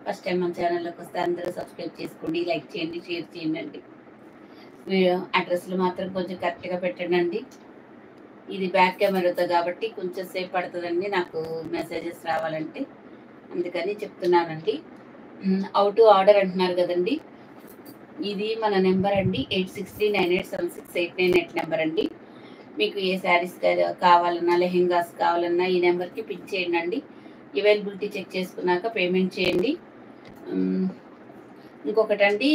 First time మన ఛానల్లోకి వస్తే అందరూ సబ్స్క్రైబ్ చేసుకోండి, లైక్ చేయండి, షేర్ చేయండి. అడ్రస్లు మాత్రం కొంచెం కరెక్ట్గా పెట్టండి. ఇది బ్యాక్ కెమెరాతో కాబట్టి కొంచెం సేపు పడుతుందండి నాకు మెసేజెస్ రావాలంటే, అందుకని చెప్తున్నానండి. హౌ టు ఆర్డర్ అంటున్నారు కదండి, ఇది మన నెంబర్ అండి 8639876898 నెంబర్ అండి. మీకు ఏ శారీస్ కావాలన్నా, లెహెంగాస్ కావాలన్నా ఈ నెంబర్కి పిక్ చేయండి అండి. అవైలబిలిటీ చెక్ చేసుకున్నాక పేమెంట్ చేయండి. ఇంకొకటండి,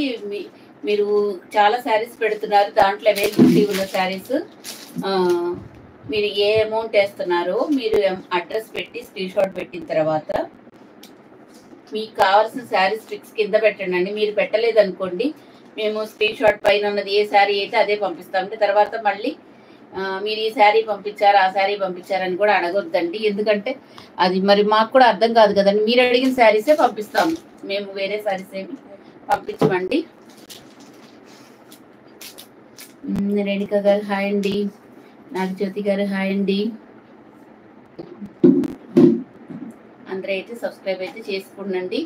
మీరు చాలా శారీస్ పెడుతున్నారు, దాంట్లో అవైలబిలిటీ ఉన్న శారీస్ మీరు ఏ అమౌంట్ వేస్తున్నారో మీరు అడ్రస్ పెట్టి స్క్రీన్ షాట్ పెట్టిన తర్వాత మీకు కావాల్సిన శారీస్ పిక్స్ కింద పెట్టండి. మీరు పెట్టలేదు అనుకోండి, మేము స్క్రీన్ షాట్ పైన ఉన్నది ఏ శారీ అయితే అదే పంపిస్తామంటే తర్వాత మళ్ళీ మీరు ఈ శారీ పంపించారు, ఆ శారీ పంపించారని కూడా అడగొద్దండి. ఎందుకంటే అది మరి మాకు కూడా అర్థం కాదు కదండి. మీరు అడిగిన శారీసే పంపిస్తాము, మేము వేరే శారీస్ ఏమి పంపించమండి. రేణుక గారు హాయ్ అండి, నాగజ్యోతి గారు హాయ్ అండి. అందరూ అయితే సబ్స్క్రైబ్ అయితే చేసుకోండి.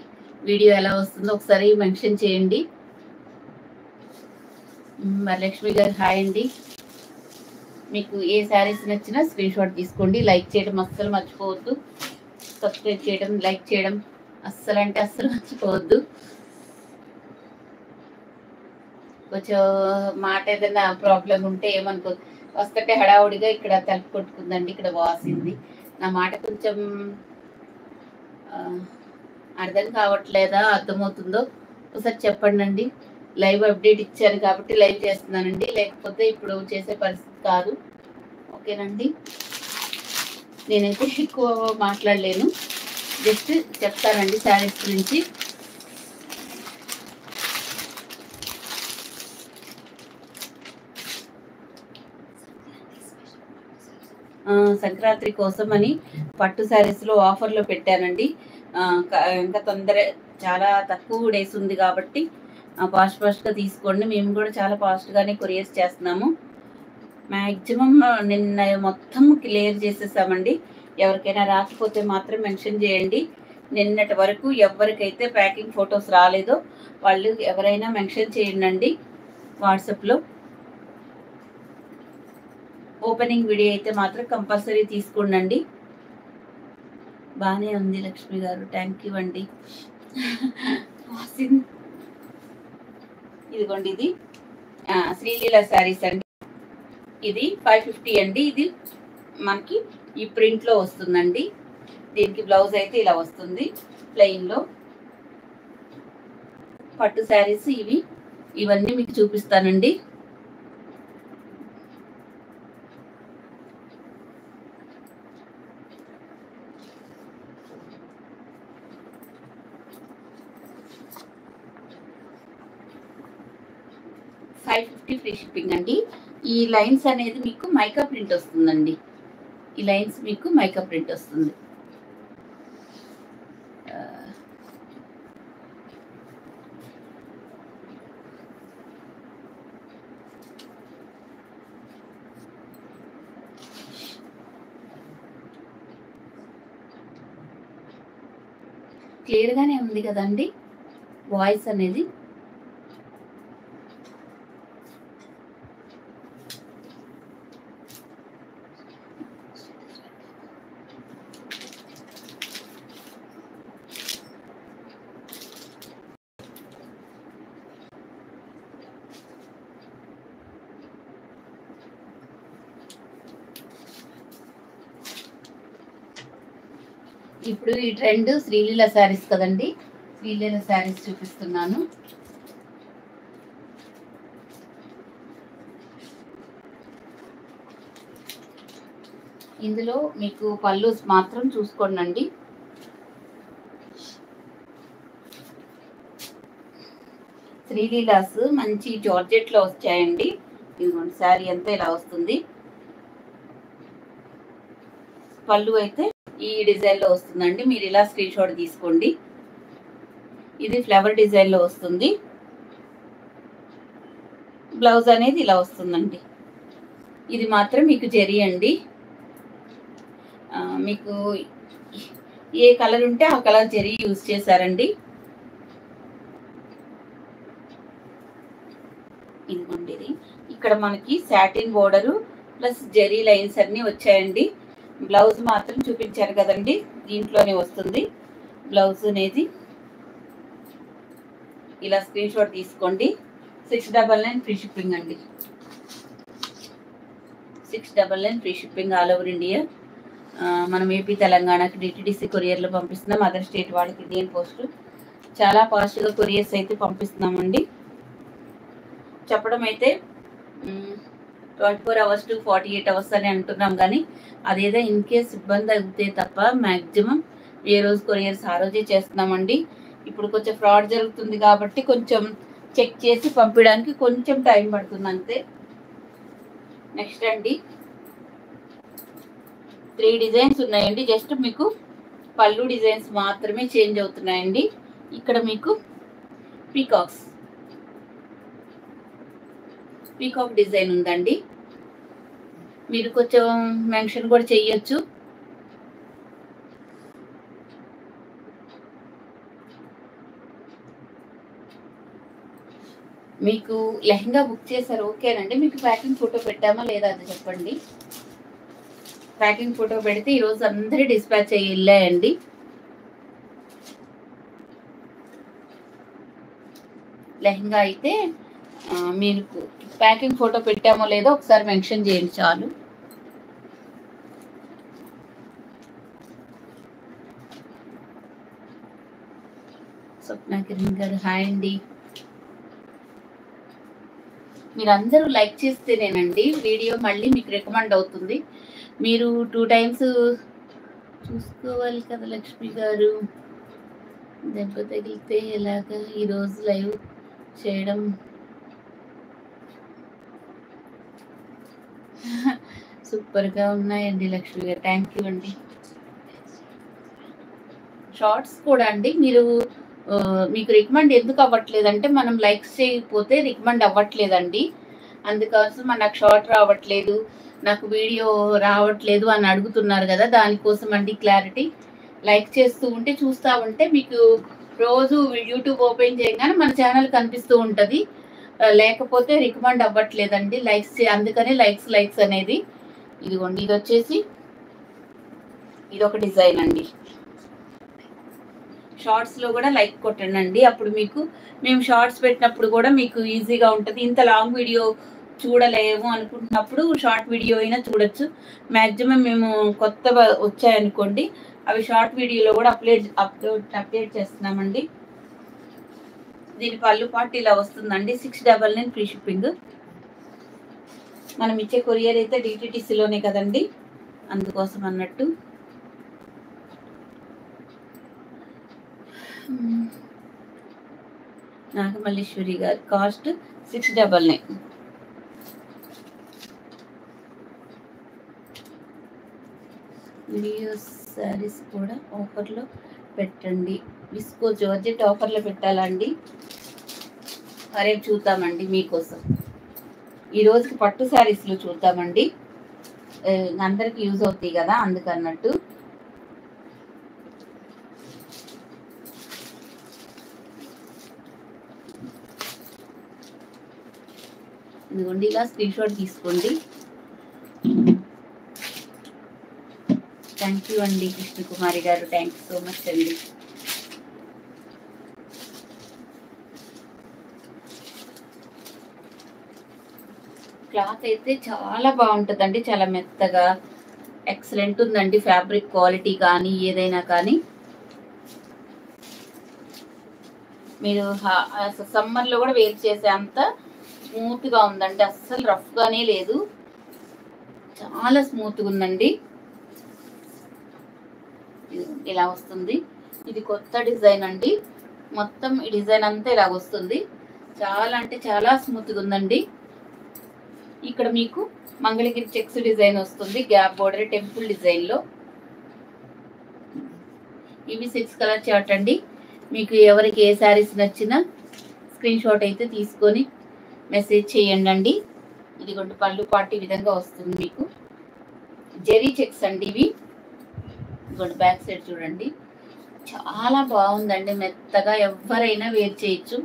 వీడియో ఎలా వస్తుందో ఒకసారి మెన్షన్ చేయండి. వరలక్ష్మి గారు హాయ్ అండి. మీకు ఏ శారీస్ నచ్చినా స్క్రీన్ షాట్ తీసుకోండి. లైక్ చేయడం అస్సలు మర్చిపోవద్దు, సబ్స్క్రైబ్ చేయడం, లైక్ చేయడం అస్సలు అంటే అస్సలు మర్చిపోవద్దు. కొంచెం మాట ఏదైనా ప్రాబ్లం ఉంటే ఏమనుకోదు. వస్తుంటే హడావుడిగా ఇక్కడ తలుపు కొట్టుకుందండి, ఇక్కడ వాసింది. నా మాట కొంచెం అర్థం కావట్లేదా, అర్థమవుతుందో ఒకసారి చెప్పండి అండి. లైవ్ అప్డేట్ ఇచ్చాను కాబట్టి లైవ్ చేస్తున్నానండి, లేకపోతే ఇప్పుడు చేసే పరిస్థితి కాదు. ఓకేనండి, నేనైతే ఎక్కువ మాట్లాడలేను, జస్ట్ చెప్తానండి శారీస్ గురించి. సంక్రాంతి కోసం అని పట్టు శారీస్లో ఆఫర్లో పెట్టానండి. ఇంకా చాలా తక్కువ డేస్ ఉంది కాబట్టి ఫాస్ట్గా తీసుకోండి. మేము కూడా చాలా ఫాస్ట్గానే కొరియర్స్ చేస్తున్నాము. మ్యాక్సిమం నిన్న మొత్తం క్లియర్ చేసేసామండి. ఎవరికైనా రాకపోతే మాత్రం మెన్షన్ చేయండి. నిన్నటి వరకు ఎవరికైతే ప్యాకింగ్ ఫొటోస్ రాలేదో వాళ్ళు ఎవరైనా మెన్షన్ చేయండి వాట్సాప్లో. ఓపెనింగ్ వీడియో అయితే మాత్రం కంపల్సరీ తీసుకోండి. బాగానే ఉంది లక్ష్మి గారు, థ్యాంక్ యూ అండి. ఇదిగోండి, ఇది శ్రీలీల శారీస్ అండి. ఇది 550 అండి. ఇది మనకి ఈ ప్రింట్లో వస్తుందండి. దీనికి బ్లౌజ్ అయితే ఇలా వస్తుంది ప్లెయిన్లో. పట్టు శారీస్ ఇవన్నీ మీకు చూపిస్తానండి. $550 ఫ్రీ షిప్పింగ్ అండి. ఈ లైన్స్ అనేది మీకు మైకా ప్రింట్ వస్తుందండి. ఈ లైన్స్ మీకు మైకా ప్రింట్ వస్తుంది. క్లియర్గానే ఉంది కదండి వాయిస్ అనేది. ఇప్పుడు ఈ ట్రెండ్ శ్రీలీల శారీస్ కదండి, శ్రీలీల శారీస్ చూపిస్తున్నాను. ఇందులో మీకు పల్లూస్ మాత్రం చూసుకోండి. శ్రీలీలాస్ మంచి జార్జెట్లో వచ్చాయండి. ఇదిగోండి, శారీ అంతా ఇలా వస్తుంది. పళ్ళు అయితే ఈ డిజైన్లో వస్తుందండి. మీరు ఇలా స్క్రీన్ షాట్ తీసుకోండి. ఇది ఫ్లవర్ డిజైన్లో వస్తుంది. బ్లౌజ్ అనేది ఇలా వస్తుందండి. ఇది మాత్రం మీకు జరీ అండి. మీకు ఏ కలర్ ఉంటే ఆ కలర్ జరీ యూజ్ చేశారండి. ఇదిగోండి ఇది. ఇక్కడ మనకి satin border plus zari lines అన్నీ వచ్చాయండి. బ్లౌజ్ మాత్రం చూపించారు కదండి, దీంట్లోనే వస్తుంది బ్లౌజ్ అనేది. ఇలా స్క్రీన్ షాట్ తీసుకోండి. 699 ఫ్రీ షిప్పింగ్ అండి. 699 free shipping all over India. మనం ఏపీ తెలంగాణకి డిటిడిసి కొరియర్లో పంపిస్తున్నాం. అదర్ స్టేట్ వాళ్ళకి ఇండియన్ పోస్ట్. చాలా ఫాస్ట్గా కొరియర్స్ అయితే పంపిస్తున్నామండి. చెప్పడం అయితే 24 hours to 48 hours అని అంటున్నాం, కానీ అదేదో ఇన్ కేస్ ఇబ్బంది అవుతే తప్ప మ్యాక్సిమం ఏ రోజు కొరియర్స్ ఆ రోజే చేస్తున్నామండి. ఇప్పుడు కొంచెం ఫ్రాడ్ జరుగుతుంది కాబట్టి కొంచెం చెక్ చేసి పంపించడానికి కొంచెం టైం పడుతుంది అంతే. నెక్స్ట్ అండి 3 డిజైన్స్ ఉన్నాయండి. జస్ట్ మీకు పళ్ళు డిజైన్స్ మాత్రమే చేంజ్ అవుతున్నాయండి. ఇక్కడ మీకు పీకాక్ డిజైన్ ఉందండి. మీరు కొంచెం మెన్షన్ కూడా చెయ్యొచ్చు. మీకు లెహంగా బుక్ చేశారు ఓకేనండి. మీకు ప్యాకింగ్ ఫోటో పెట్టామా లేదా అది చెప్పండి. ప్యాకింగ్ ఫోటో పెడితే ఈరోజు అందరూ డిస్పాచ్ అయ్యి వెళ్ళాయండి. లెహంగా అయితే మీకు ప్యాకింగ్ ఫోటో పెట్టామో లేదో ఒకసారి మెన్షన్ చేయండి చాలు. స్వప్న కిరణ్ గారు హాయ్ అండి. మీరందరూ లైక్ చేస్తేనేనండి వీడియో మళ్ళీ మీకు రికమెండ్ అవుతుంది. మీరు 2 times చూసుకోవాలి కదా లక్ష్మి గారు. దెబ్బ తగిలితే ఎలాగా ఈరోజు లైవ్ చేయడం సూపర్గా ఉన్నాయండి లక్ష్మి గారు. థ్యాంక్ యూ అండి. షార్ట్స్ కూడా అండి మీరు మీకు రికమెండ్ ఎందుకు అవ్వట్లేదంటే మనం లైక్స్ చేయకపోతే రికమెండ్ అవ్వట్లేదండి. అందుకోసం నాకు షార్ట్ రావట్లేదు, నాకు వీడియో రావట్లేదు అని అడుగుతున్నారు కదా, దానికోసం అండి క్లారిటీ. లైక్ చేస్తూ ఉంటే చూస్తూ ఉంటే మీకు రోజు యూట్యూబ్ ఓపెన్ చేయగానే మన ఛానల్ కనిపిస్తూ ఉంటుంది. లేకపోతే రికమెండ్ అవ్వట్లేదండి లైక్స్, అందుకనే లైక్స్ అనేది. ఇదిగోండి ఇది వచ్చేసి ఇది ఒక డిజైన్ అండి. షార్ట్స్లో కూడా లైక్ కొట్టండి, అప్పుడు మీకు మేము షార్ట్స్ పెట్టినప్పుడు కూడా మీకు ఈజీగా ఉంటుంది. ఇంత లాంగ్ వీడియో చూడలేము అనుకుంటున్నప్పుడు షార్ట్ వీడియో అయినా చూడొచ్చు. మ్యాక్సిమం మేము కొత్తగా వచ్చాయనుకోండి అవి షార్ట్ వీడియోలో కూడా అప్డేట్ చేస్తున్నామండి. దీని పళ్ళు పాటు ఇలా వస్తుందండి. 699 ఫ్రీ షిప్పింగ్. మనం ఇచ్చే కొరియర్ అయితే డిటిటిసిలోనే కదండి, అందుకోసం అన్నట్టు. నాగమల్లేశ్వరి గారు కాస్ట్ 699. వీడియోస్ శారీస్ కూడా ఆఫర్లో పెట్టండి. విస్కో జార్జెట్ ఆఫర్లో పెట్టాలండి. రేపు చూద్దామండి మీకోసం. ఈ రోజుకి పట్టు శారీస్లో చూద్దామండి, అందరికి యూజ్ అవుతాయి కదా అందుకన్నట్టు. ఇదిగోండి ఇలా స్క్రీన్ షాట్ తీసుకోండి. థ్యాంక్ యూ అండి కృష్ణకుమారి గారు, థ్యాంక్ యూ సో మచ్ అండి. క్లాత్ అయితే చాలా బాగుంటుందండి, చాలా మెత్తగా ఎక్సలెంట్ ఉందండి. ఫ్యాబ్రిక్ క్వాలిటీ కానీ ఏదైనా కానీ మీరు సమ్మర్లో కూడా వేర్ చేసే అంత స్మూత్గా ఉందండి, అస్సలు రఫ్గానే లేదు, చాలా స్మూత్గా ఉందండి. ఇలా వస్తుంది. ఇది కొత్త డిజైన్ అండి, మొత్తం ఈ డిజైన్ అంతా ఇలా వస్తుంది. చాలా అంటే చాలా స్మూత్గా ఉందండి. ఇక్కడ మీకు మంగళగిరి చెక్స్ డిజైన్ వస్తుంది, గ్యాప్ బోర్డర్ టెంపుల్ డిజైన్లో. ఇవి 6 కలర్ చార్ట్ అండి. మీకు ఎవరికి ఏ శారీస్ నచ్చినా స్క్రీన్ షాట్ అయితే తీసుకొని మెసేజ్ చేయండి. ఇదిగోండి పళ్ళు పాటు ఈ విధంగా వస్తుంది. మీకు జెరీ చెక్స్ అండి ఇవి. ఇదిగోండి బ్యాక్ సైడ్ చూడండి, చాలా బాగుందండి, మెత్తగా ఎవరైనా వేర్ చేయొచ్చు,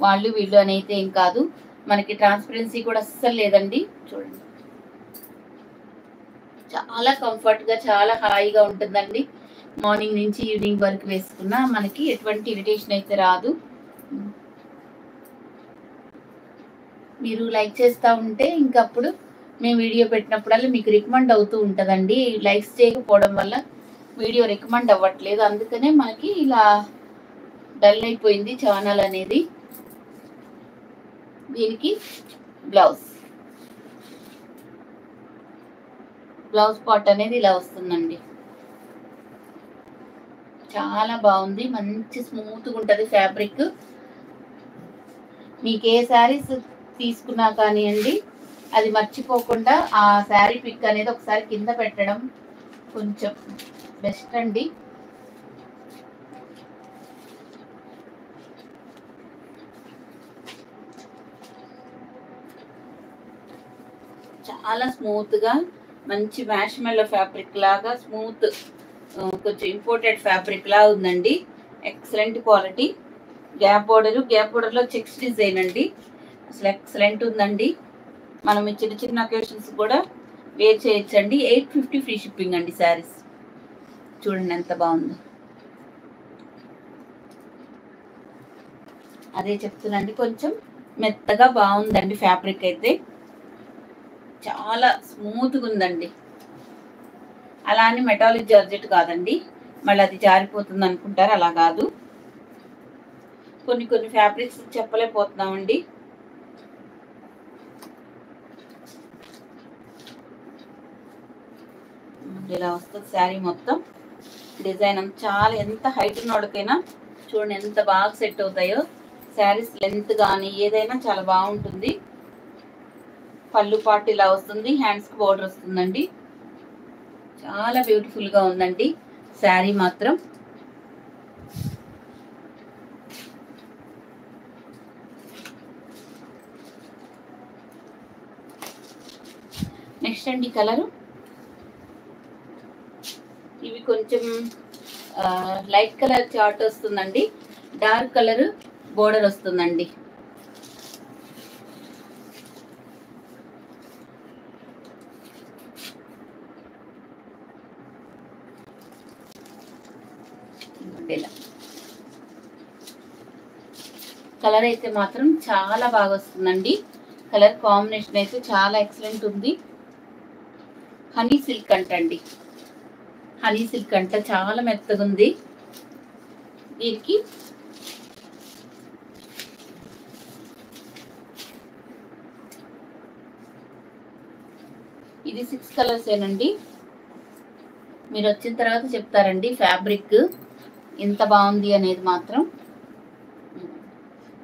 వాళ్ళు వీళ్ళు అనైతే ఏం కాదు. మనకి ట్రాన్స్పరెన్సీ కూడా అస్సలు లేదండి. చూడండి, చాలా కంఫర్ట్గా చాలా హాయిగా ఉంటుందండి. మార్నింగ్ నుంచి ఈవినింగ్ వరకు వేసుకున్నా మనకి ఎటువంటి ఇరిటేషన్ అయితే రాదు. మీరు లైక్ చేస్తూ ఉంటే ఇంకప్పుడు మేము వీడియో పెట్టినప్పుడల్లా మీకు రికమెండ్ అవుతూ ఉంటుందండి. లైక్స్ చేయకపోవడం వల్ల వీడియో రికమెండ్ అవ్వట్లేదు, అందుకనే మనకి ఇలా డల్ అయిపోయింది ఛానల్ అనేది. దీనికి బ్లౌజ్ పార్ట్ అనేది ఇలా వస్తుందండి. చాలా బాగుంది, మంచి స్మూత్గా ఉంటుంది ఫ్యాబ్రిక్. మీకు ఏ శారీస్ తీసుకున్నా కానివ్వండి, అది మర్చిపోకుండా ఆ శారీ పిక్ అనేది ఒకసారి కింద పెట్టడం కొంచెం బెస్ట్ అండి. చాలా స్మూత్గా మంచి మ్యాష్ మెల్లో ఫ్యాబ్రిక్ లాగా స్మూత్, కొంచెం ఇంపోర్టెడ్ ఫ్యాబ్రిక్ లా ఉందండి. Excellent quality. గ్యాప్ బోర్డర్లో చెక్స్ డిజైన్ అండి. అసలు ఎక్సలెంట్ ఉందండి. మనం చిన్న చిన్న అకేషన్స్ కూడా వేర్ చేయొచ్చండి. 850 ఫ్రీ షిప్పింగ్ అండి శారీస్. చూడండి ఎంత బాగుందో. అదే చెప్తున్నాండి, కొంచెం మెత్తగా బాగుందండి ఫ్యాబ్రిక్ అయితే. చాలా స్మూత్గా ఉందండి. అలా అని మెటాలిక్ జార్జెట్ కాదండి, మళ్ళీ అది జారిపోతుంది అనుకుంటారు, అలా కాదు. కొన్ని ఫ్యాబ్రిక్స్ చెప్పలేకపోతున్నామండి. ఇలా వస్తుంది శారీ మొత్తం. డిజైన్ చాలా, ఎంత హైట్ ఉన్నోడికైనా చూడండి ఎంత బాగా సెట్ అవుతాయో. శారీస్ లెంత్ కానీ ఏదైనా చాలా బాగుంటుంది. పళ్ళు పార్ట్ ఇలా వస్తుంది, హ్యాండ్స్కి బోర్డర్ వస్తుందండి. చాలా బ్యూటిఫుల్గా ఉందండి శారీ మాత్రం. నెక్స్ట్ అండి కలరు, ఇవి కొంచెం లైట్ కలర్ చార్ట్ వస్తుందండి, డార్క్ కలర్ బోర్డర్ వస్తుందండి. కలర్ అయితే మాత్రం చాలా బాగా వస్తుందండి. కలర్ కాంబినేషన్ అయితే చాలా ఎక్సలెంట్ ఉంది. హనీ సిల్క్ అంటండి, హనీ సిల్క్ అంట, చాలా మెత్తగా ఉంది. దీనికి ఇది 6 కలర్స్ ఏనండి. మీరు వచ్చిన తర్వాత చెప్తారండి ఫ్యాబ్రిక్ ఎంత బాగుంది అనేది మాత్రం.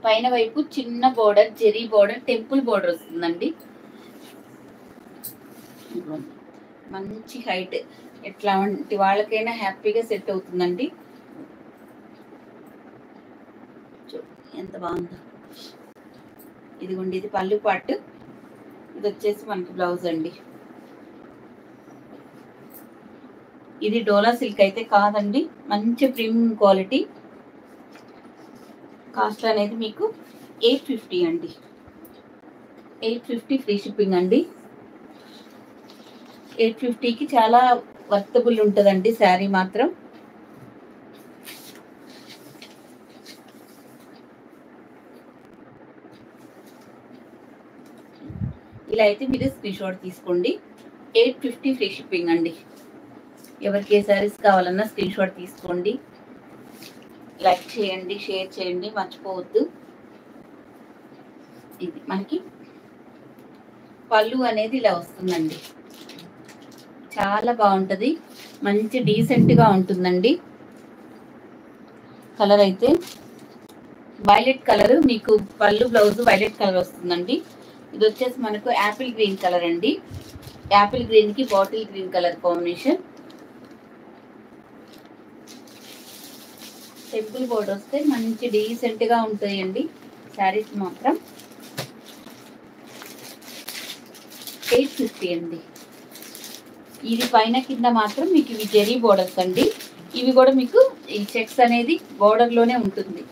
పైన వైపు చిన్న border, zari border, temple border వస్తుందండి. మంచి హైట్, ఎట్లాంటి వాళ్ళకైనా హ్యాపీగా సెట్ అవుతుందండి. ఎంత బాగుందో. ఇదిగోండి, ఇది పళ్ళు పార్ట్, ఇది వచ్చేసి మనకి బ్లౌజ్ అండి. ఇది డోలా సిల్క్ అయితే కాదండి, మంచి ప్రీమియం క్వాలిటీ. కాస్ట్ అనేది మీకు 850 అండి. 850 ఫ్రీ షిప్పింగ్ అండి. 850కి చాలా వర్తబుల్ ఉంటుందండి శారీ మాత్రం. ఇలా అయితే మీరు స్క్రీన్ షాట్ తీసుకోండి. 850 ఫ్రీ షిప్పింగ్ అండి. ఎవరికి ఏ శారీస్ కావాలన్నా స్క్రీన్ షాట్ తీసుకోండి. లైక్ చేయండి, షేర్ చేయండి, మర్చిపోవద్దు. ఇది మనకి పళ్ళు అనేది ఇలా వస్తుందండి. చాలా బాగుంటుంది, మంచి డీసెంట్గా ఉంటుందండి. కలర్ అయితే వైలెట్ కలర్, మీకు పళ్ళు బ్లౌజ్ వైలెట్ కలర్ వస్తుందండి. ఇది వచ్చేసి మనకు యాపిల్ గ్రీన్ కలర్ అండి. యాపిల్ గ్రీన్కి bottle green colour combination. Temple border వస్తే మంచి డీసెంట్గా ఉంటాయండి శారీస్ మాత్రం. 850 అండి. ఇది పైన కింద మాత్రం మీకు ఇవి జెరీ బోర్డర్స్ అండి. ఇవి కూడా మీకు ఈ చెక్స్ అనేది బోర్డర్లోనే ఉంటుంది.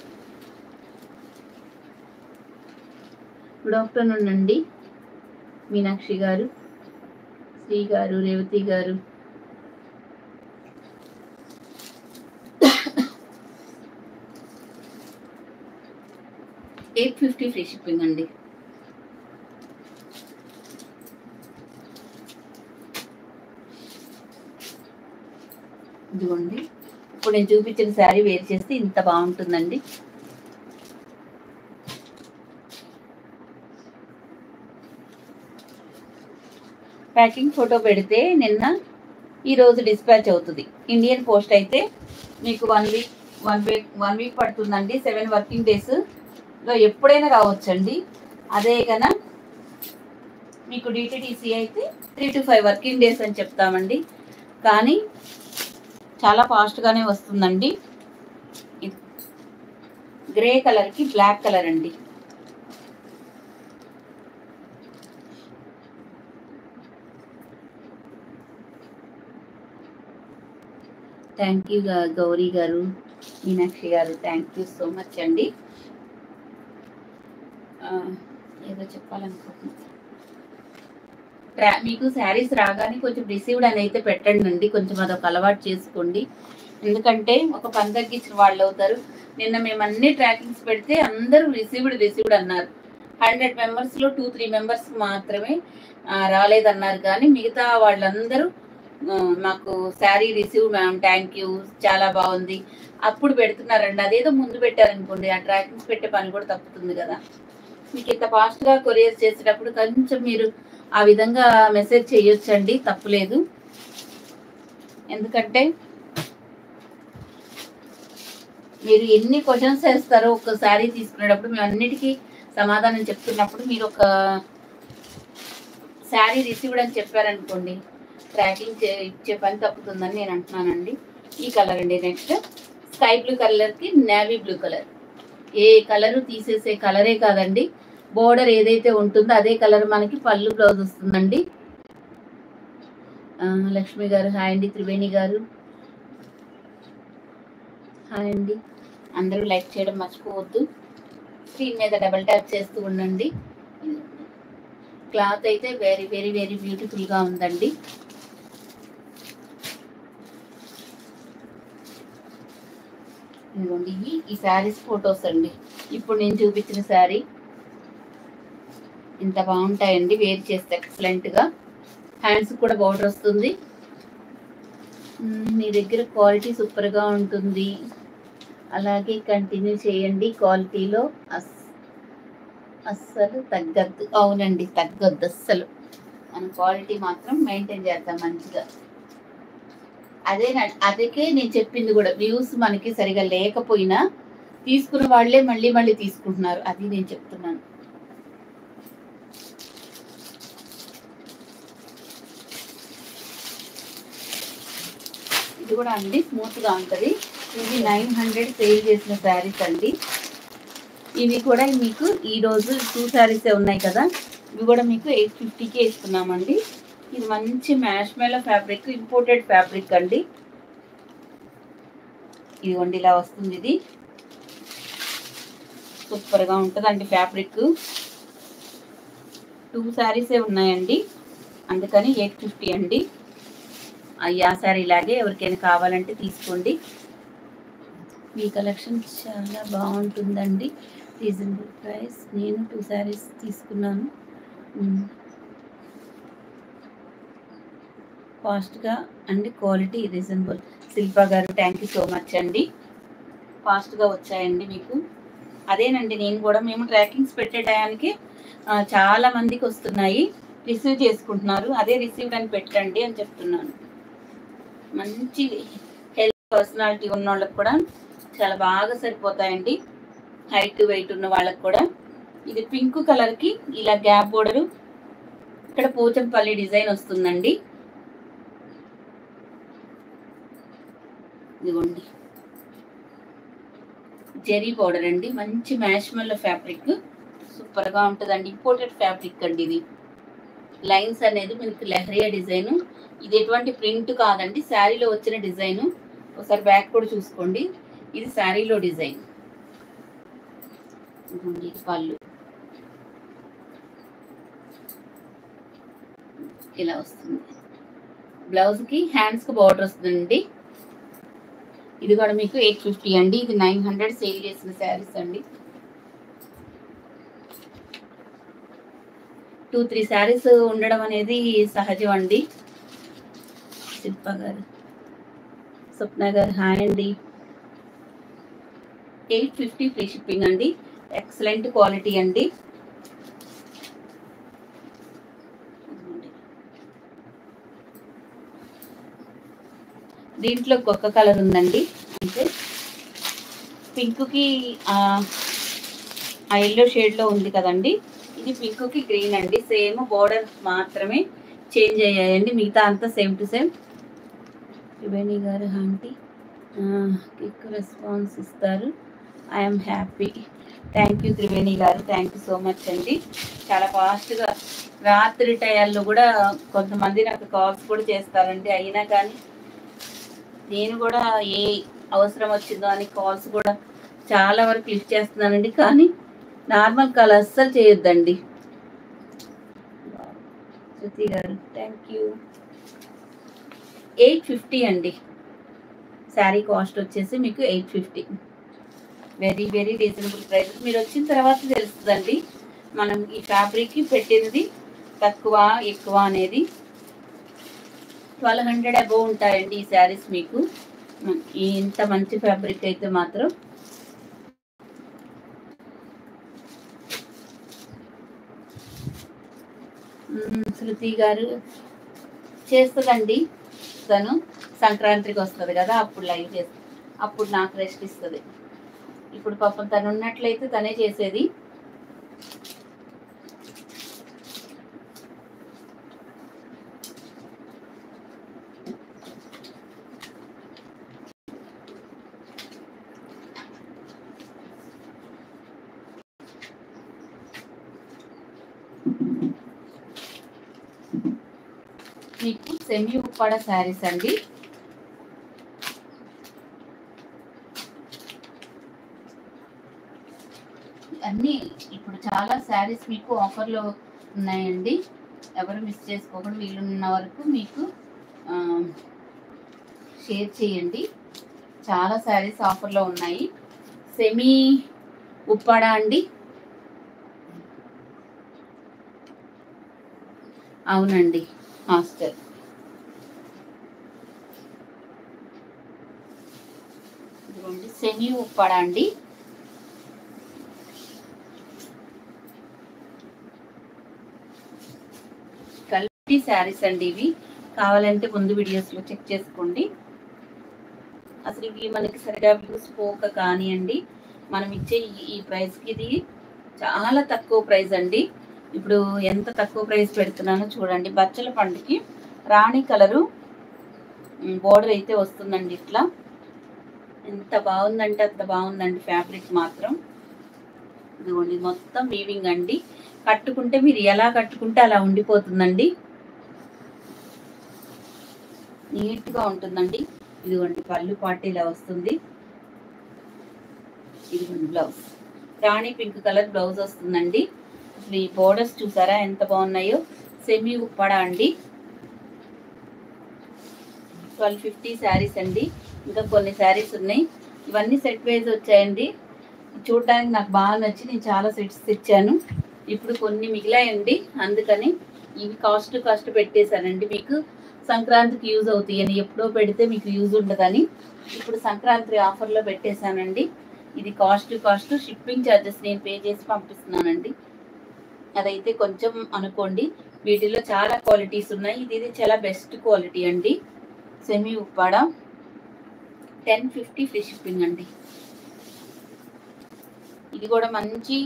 గుడ్ ఆఫ్టర్నూన్ అండి మీనాక్షి గారు, శ్రీ గారు, రేవతి గారు. $850 ఫ్రీ షిప్పింగ్ అండి. ఇదిగోండి, ఇప్పుడు నేను చూపించిన శారీ వేర్ చేస్తే ఇంత బాగుంటుందండి. ప్యాకింగ్ ఫోటో పెడితే నిన్న ఈరోజు డిస్పాచ్ అవుతుంది. ఇండియన్ పోస్ట్ అయితే మీకు వన్ వీక్ పడుతుందండి. 7 వర్కింగ్ డేస్లో ఎప్పుడైనా రావచ్చండి. అదే కన్నా మీకు డిటిడిసి అయితే 3 to 5 వర్కింగ్ డేస్ అని చెప్తామండి. కానీ చాలా ఫాస్ట్గానే వస్తుందండి. గ్రే కలర్కి బ్లాక్ కలర్ అండి. థ్యాంక్ యూ గౌరీ గారు, మీనాక్షి గారు, థ్యాంక్ యూ సో మచ్ అండి. ఏదో చెప్పాలనుకుంటున్నాను. మీకు శారీస్ రాగానే కొంచెం రిసీవ్డ్ అని అయితే పెట్టండి అండి. కొంచెం అదొక అలవాటు చేసుకోండి. ఎందుకంటే ఒక పని తగ్గించిన వాళ్ళు అవుతారు. నిన్న మేము అన్ని ట్రాకింగ్స్ పెడితే అందరూ రిసీవ్డ్ అన్నారు. 100 మెంబర్స్లో 2-3 మెంబర్స్ మాత్రమే రాలేదన్నారు. కానీ మిగతా వాళ్ళందరూ మాకు sari receive ma'am, thank you, చాలా బాగుంది అప్పుడు పెడుతున్నారండి. అదేదో ముందు పెట్టారనుకోండి ఆ ట్రాకింగ్స్ పెట్టే పని కూడా తప్పుతుంది కదా. మీకు ఇంత ఫాస్ట్గా కొరియర్ చేసేటప్పుడు కొంచెం మీరు ఆ విధంగా మెసేజ్ చేయొచ్చండి, తప్పులేదు. ఎందుకంటే మీరు ఎన్ని క్వశ్చన్స్ వేస్తారో ఒక శారీ తీసుకునేటప్పుడు మేము అన్నిటికీ సమాధానం చెప్తున్నప్పుడు మీరు ఒక శారీ రిసీవ్డ్ అని చెప్పారనుకోండి ట్రాకింగ్ ఇచ్చే పని తప్పుతుందని నేను అంటున్నానండి. ఈ కలర్ అండి. నెక్స్ట్ స్కై బ్లూ కలర్కి నేవీ బ్లూ కలర్. ఏ కలరు తీసేసే కలరే కాదండి, బోర్డర్ ఏదైతే ఉంటుందో అదే కలర్ మనకి పళ్ళు బ్లౌజ్ వస్తుందండి. లక్ష్మి గారు హాయ్ అండి, త్రివేణి గారు హాయ్ అండి. అందరూ లైక్ చేయడం మర్చిపోవద్దు. స్క్రీన్ మీద డబల్ ట్యాప్ చేస్తూ ఉండండి. క్లాత్ అయితే వెరీ వెరీ వెరీ బ్యూటిఫుల్గా ఉందండి. ఇదిగోండి, ఈ శారీస్ ఫొటోస్ అండి. ఇప్పుడు నేను చూపించిన శారీ ఇంత బాగుంటాయండి, వేర్ చేస్తే ఎక్సలెంట్గా. హ్యాండ్స్ కూడా బార్డర్ వస్తుంది. మీ దగ్గర క్వాలిటీ సూపర్గా ఉంటుంది, అలాగే కంటిన్యూ చేయండి. క్వాలిటీలో అస్సలు తగ్గద్దు. అవునండి, తగ్గద్దు అస్సలు. మన క్వాలిటీ మాత్రం మెయింటైన్ చేద్దాం మంచిగా. అదేకే నేను చెప్పింది కూడా, వ్యూస్ మనకి సరిగా లేకపోయినా తీసుకున్న వాళ్ళే మళ్ళీ మళ్ళీ తీసుకుంటున్నారు, అది నేను చెప్తున్నాను. ఇది కూడా అండి స్మూత్గా ఉంటుంది. ఇవి 900 సేల్ చేసిన శారీస్ అండి. ఇవి కూడా మీకు ఈరోజు 2 శారీసే ఉన్నాయి కదా, ఇవి కూడా మీకు 850కే ఇస్తున్నామండి. ఇది మంచి మ్యాష్మెలో ఫ్యాబ్రిక్, ఇంపోర్టెడ్ ఫ్యాబ్రిక్ అండి. ఇదిగోండి ఇలా వస్తుంది. ఇది సూపర్గా ఉంటుందండి ఫ్యాబ్రిక్. 2 శారీసే ఉన్నాయండి, అందుకని 850 అండి. ఆ శారీ ఇలాగే ఎవరికైనా కావాలంటే తీసుకోండి. మీ కలెక్షన్ చాలా బాగుంటుందండి, రీజనబుల్ ప్రైస్. నేను 2 శారీస్ తీసుకున్నాను. ఫాస్ట్గా అండి, క్వాలిటీ రీజనబుల్. శిల్పా గారు థ్యాంక్ యూ సో మచ్ అండి. ఫాస్ట్గా వచ్చాయండి మీకు. అదేనండి, నేను కూడా మేము ట్రాకింగ్స్ పెట్టే టయానికి చాలా మందికి వస్తున్నాయి, రిసీవ్ చేసుకుంటున్నారు. అదే రిసీవ్డ్ అని పెట్టండి అని చెప్తున్నాను. మంచి హెల్త్ పర్సనాలిటీ ఉన్న వాళ్ళకి కూడా చాలా బాగా సరిపోతాయండి, హైట్ వెయిట్ ఉన్న వాళ్ళకి కూడా. ఇది పింక్ కలర్కి ఇలా గ్యాప్ బోర్డరు, ఇక్కడ పోచంపల్లి డిజైన్ వస్తుందండి. ఇదిగోండి జెరీ బోర్డర్ అండి, మంచి మ్యాష్మెల్లో ఫ్యాబ్రిక్, సూపర్గా ఉంటుందండి. ఇంపోర్టెడ్ ఫ్యాబ్రిక్ అండి. ఇది లైన్స్ అనేది మనకి లెహరియా డిజైన్. ఇది ఎటువంటి ప్రింట్ కాదండి, శారీలో వచ్చిన డిజైన్. ఒకసారి బ్యాక్ కూడా చూసుకోండి, ఇది శారీలో డిజైన్. ఇది పళ్ళు. ఇలా వస్తుంది. బ్లౌజ్కి హ్యాండ్స్కి బార్డర్ వస్తుందండి. ఇది కూడా మీకు 850 అండి. ఇది 900 సేల్ చేసిన శారీస్ అండి. 2-3 శారీస్ ఉండడం అనేది సహజం అండి. శిల్ప గారు, స్వప్న గారు హాయ్ అండి. 850 ఫ్రీ షిప్పింగ్ అండి. ఎక్సలెంట్ క్వాలిటీ అండి. దీంట్లో ఒక్క కలర్ ఉందండి. అంటే పింక్కి ఆ ఎల్లో షేడ్లో ఉంది కదండి. ఇది పింక్కి గ్రీన్ అండి. సేమ్ బోర్డర్ మాత్రమే చేంజ్ అయ్యాయండి. మిగతా అంతా సేమ్ టు సేమ్. త్రివేణి గారు ఆంటీ క్విక్ రెస్పాన్స్ ఇస్తారు. I'm happy. Thank you Triveni గారు, థ్యాంక్ యూ సో మచ్ అండి. చాలా ఫాస్ట్గా రాత్రి టయాల్లో కూడా కొంతమంది నాకు కాల్స్ కూడా చేస్తారండి. అయినా కానీ నేను కూడా ఏ అవసరం వచ్చిందో అని కాల్స్ కూడా చాలా వరకు లిఫ్ట్ చేస్తున్నానండి. కానీ నార్మల్ కాల్ అస్సలు చేయొద్దండి. శృతి గారు థ్యాంక్ యూ. 850 అండి. శారీ కాస్ట్ వచ్చేసి మీకు 850. Very very reasonable price. మీరు వచ్చిన తర్వాత తెలుస్తుందండి మనం ఈ ఫ్యాబ్రిక్కి పెట్టినది తక్కువ ఎక్కువ అనేది. 1200 అబోవ్ ఉంటాయండి ఈ శారీస్ మీకు. ఇంత మంచి ఫ్యాబ్రిక్ అయితే మాత్రం. శృతి గారు చేస్తుందండి. తను సంక్రాంతికి వస్తుంది కదా, అప్పుడు లైవ్ చేస్తుంది. అప్పుడు నాకు రెస్ట్ ఇస్తుంది. ఇప్పుడు పాపం తను ఉన్నట్లయితే తనే చేసేది. మీకు సెమీ ఉప్పాడ శారీస్ అండి. అన్నీ ఇప్పుడు చాలా శారీస్ మీకు ఆఫర్లో ఉన్నాయండి. ఎవరు మిస్ చేసుకోకుండా వీలున్న వరకు మీకు షేర్ చేయండి. చాలా శారీస్ ఆఫర్లో ఉన్నాయి. సెమీ ఉప్పాడ అండి. అవునండి, హాస్టల్. ఇదిగోండి సెమీ ఉప్పాడ అండి. క్వాలిటీ శారీస్ అండి ఇవి. కావాలంటే ముందు వీడియోస్లో చెక్ చేసుకోండి. అసలు ఇవి మనకి సరిగా వ్యూస్ పోక కానివ్వండి, మనం ఇచ్చే ఈ ప్రైస్కి ఇది చాలా తక్కువ ప్రైస్ అండి. ఇప్పుడు ఎంత తక్కువ ప్రైస్ పెడుతున్నానో చూడండి. బచ్చల పండుకి రాణి కలరు బోర్డర్ అయితే వస్తుందండి. ఇట్లా ఎంత బాగుందంటే అంత బాగుందండి ఫ్యాబ్రిక్ మాత్రం. ఇదిగోండి మొత్తం వీవింగ్ అండి. కట్టుకుంటే మీరు ఎలా కట్టుకుంటే అలా ఉండిపోతుందండి. నీట్గా ఉంటుందండి. ఇదిగోండి పళ్ళు పాటు ఇలా వస్తుంది. ఇదిగోండి బ్లౌజ్ రాణి పింక్ కలర్ బ్లౌజ్ వస్తుందండి. అసలు ఈ బోర్డర్స్ చూసారా ఎంత బాగున్నాయో. సెమీ ఉప్పాడ అండి. 1250 శారీస్ అండి. ఇంకా కొన్ని శారీస్ ఉన్నాయి. ఇవన్నీ సెట్ వైజ్ వచ్చాయండి. చూడడానికి నాకు బాగా నచ్చి నేను చాలా సెట్స్ తెచ్చాను. ఇప్పుడు కొన్ని మిగిలాయండి, అందుకని ఇవి కాస్ట్ పెట్టేశానండి. మీకు సంక్రాంతికి యూజ్ అవుతాయని, ఎప్పుడో పెడితే మీకు యూజ్ ఉండదని ఇప్పుడు సంక్రాంతి ఆఫర్లో పెట్టేశానండి. ఇది కాస్ట్ షిప్పింగ్ ఛార్జెస్ నేను పే చేసి పంపిస్తున్నానండి. అదైతే కొంచెం అనుకోండి. వీటిలో చాలా క్వాలిటీస్ ఉన్నాయి. ఇది చాలా బెస్ట్ క్వాలిటీ అండి. సెమీ ఉప్పాడ 1050 ఫ్రీ షిప్పింగ్ అండి. ఇది కూడా మంచి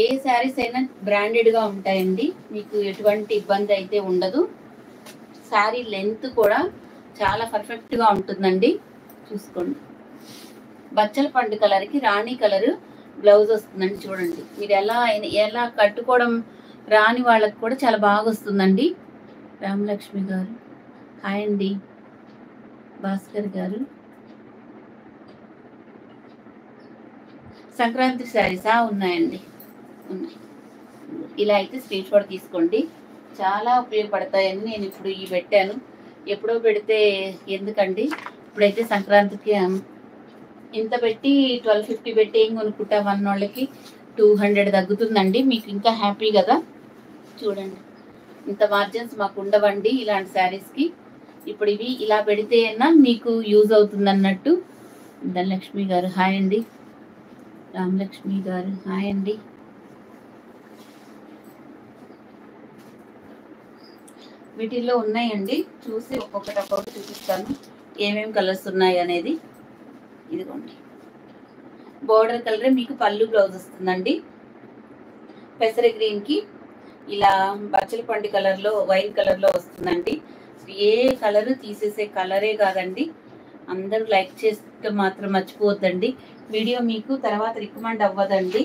ఏ శారీస్ అయినా బ్రాండెడ్గా ఉంటాయండి. మీకు ఎటువంటి ఇబ్బంది అయితే ఉండదు. శారీ లెంత్ కూడా చాలా పర్ఫెక్ట్గా ఉంటుందండి. చూసుకోండి. బచ్చల పండు కలర్కి రాణి కలర్ బ్లౌజ్ వస్తుందండి. చూడండి మీరు ఎలా కట్టుకోవడం రాని వాళ్ళకి కూడా చాలా బాగా వస్తుందండి. రామలక్ష్మి గారు హాయ్ అండి. భాస్కర్ గారు సంక్రాంతి శారీసా ఉన్నాయండి, ఉన్నాయి. ఇలా అయితే స్క్రీన్ షాట్ తీసుకోండి. చాలా ఉపయోగపడతాయని నేను ఇప్పుడు ఇవి పెట్టాను. ఎప్పుడో పెడితే ఎందుకండి, ఇప్పుడైతే సంక్రాంతికి ఇంత పెట్టి 1250 పెట్టి ఏం కొనుక్కుంటాం అన్నోళ్ళకి 200 తగ్గుతుందండి. మీకు ఇంకా హ్యాపీ కదా. చూడండి, ఇంత మార్జిన్స్ మాకు ఉండవండి ఇలాంటి శారీస్కి. ఇప్పుడు ఇవి ఇలా పెడితే అన్నా మీకు యూజ్ అవుతుంది అన్నట్టు. ధనలక్ష్మి గారు హాయ్ అండి. రామలక్ష్మి గారు హాయ్ అండి. వీటిల్లో ఉన్నాయండి, చూసి ఒక్కొక్కటి చూపిస్తాను ఏమేమి కలర్స్ ఉన్నాయి అనేది. ఇదిగోండి, బోర్డర్ కలరే మీకు పళ్ళు బ్లౌజ్ వస్తుందండి. పెసర గ్రీన్కి ఇలా బచ్చల పండు కలర్లో వైట్ కలర్లో వస్తుందండి. ఏ కలర్ తీసేసే కలరే కాదండి. అందరూ లైక్ చేస్తే మాత్రం మర్చిపోవద్దండి. వీడియో మీకు తర్వాత రికమెండ్ అవ్వదండి.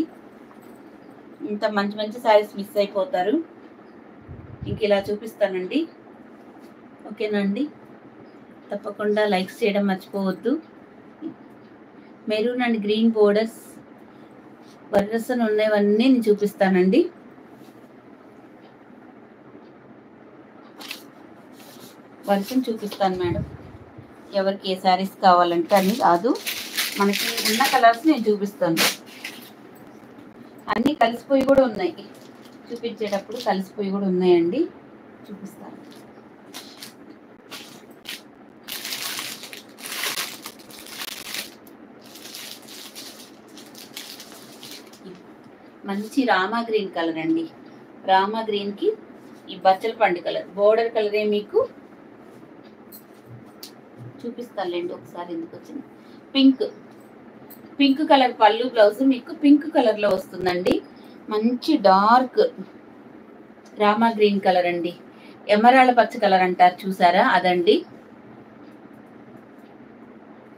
ఇంత మంచి మంచి శారీస్ మిస్ అయిపోతారు. ఇంక ఇలా చూపిస్తానండి, ఓకేనా అండి. తప్పకుండా లైక్స్ చేయడం మర్చిపోవద్దు. మెరూన్ అండ్ గ్రీన్ బోర్డర్స్ వరసన ఉన్నవన్నీ నేను చూపిస్తానండి. వరసను చూపిస్తాను మేడం, ఎవరికి ఏ శారీస్ కావాలంటే అని కాదు, మనకి ఉన్న కలర్స్ నేను చూపిస్తాను. అన్నీ కలిసిపోయి కూడా ఉన్నాయి, చూపించేటప్పుడు కలిసిపోయి కూడా ఉన్నాయండి, చూపిస్తాను. మంచి రామా గ్రీన్ కలర్ అండి. రామా గ్రీన్కి ఈ బచ్చల పండు కలర్ బోర్డర్ కలరే మీకు చూపిస్తానులేండి ఒకసారి, ఎందుకు వచ్చింది. పింక్ కలర్ పళ్ళు బ్లౌజ్ మీకు పింక్ కలర్లో వస్తుందండి. మంచి డార్క్ రామా గ్రీన్ కలర్ అండి. ఎమరాళ్ళ పచ్చ కలర్ అంటారు చూసారా, అదండి.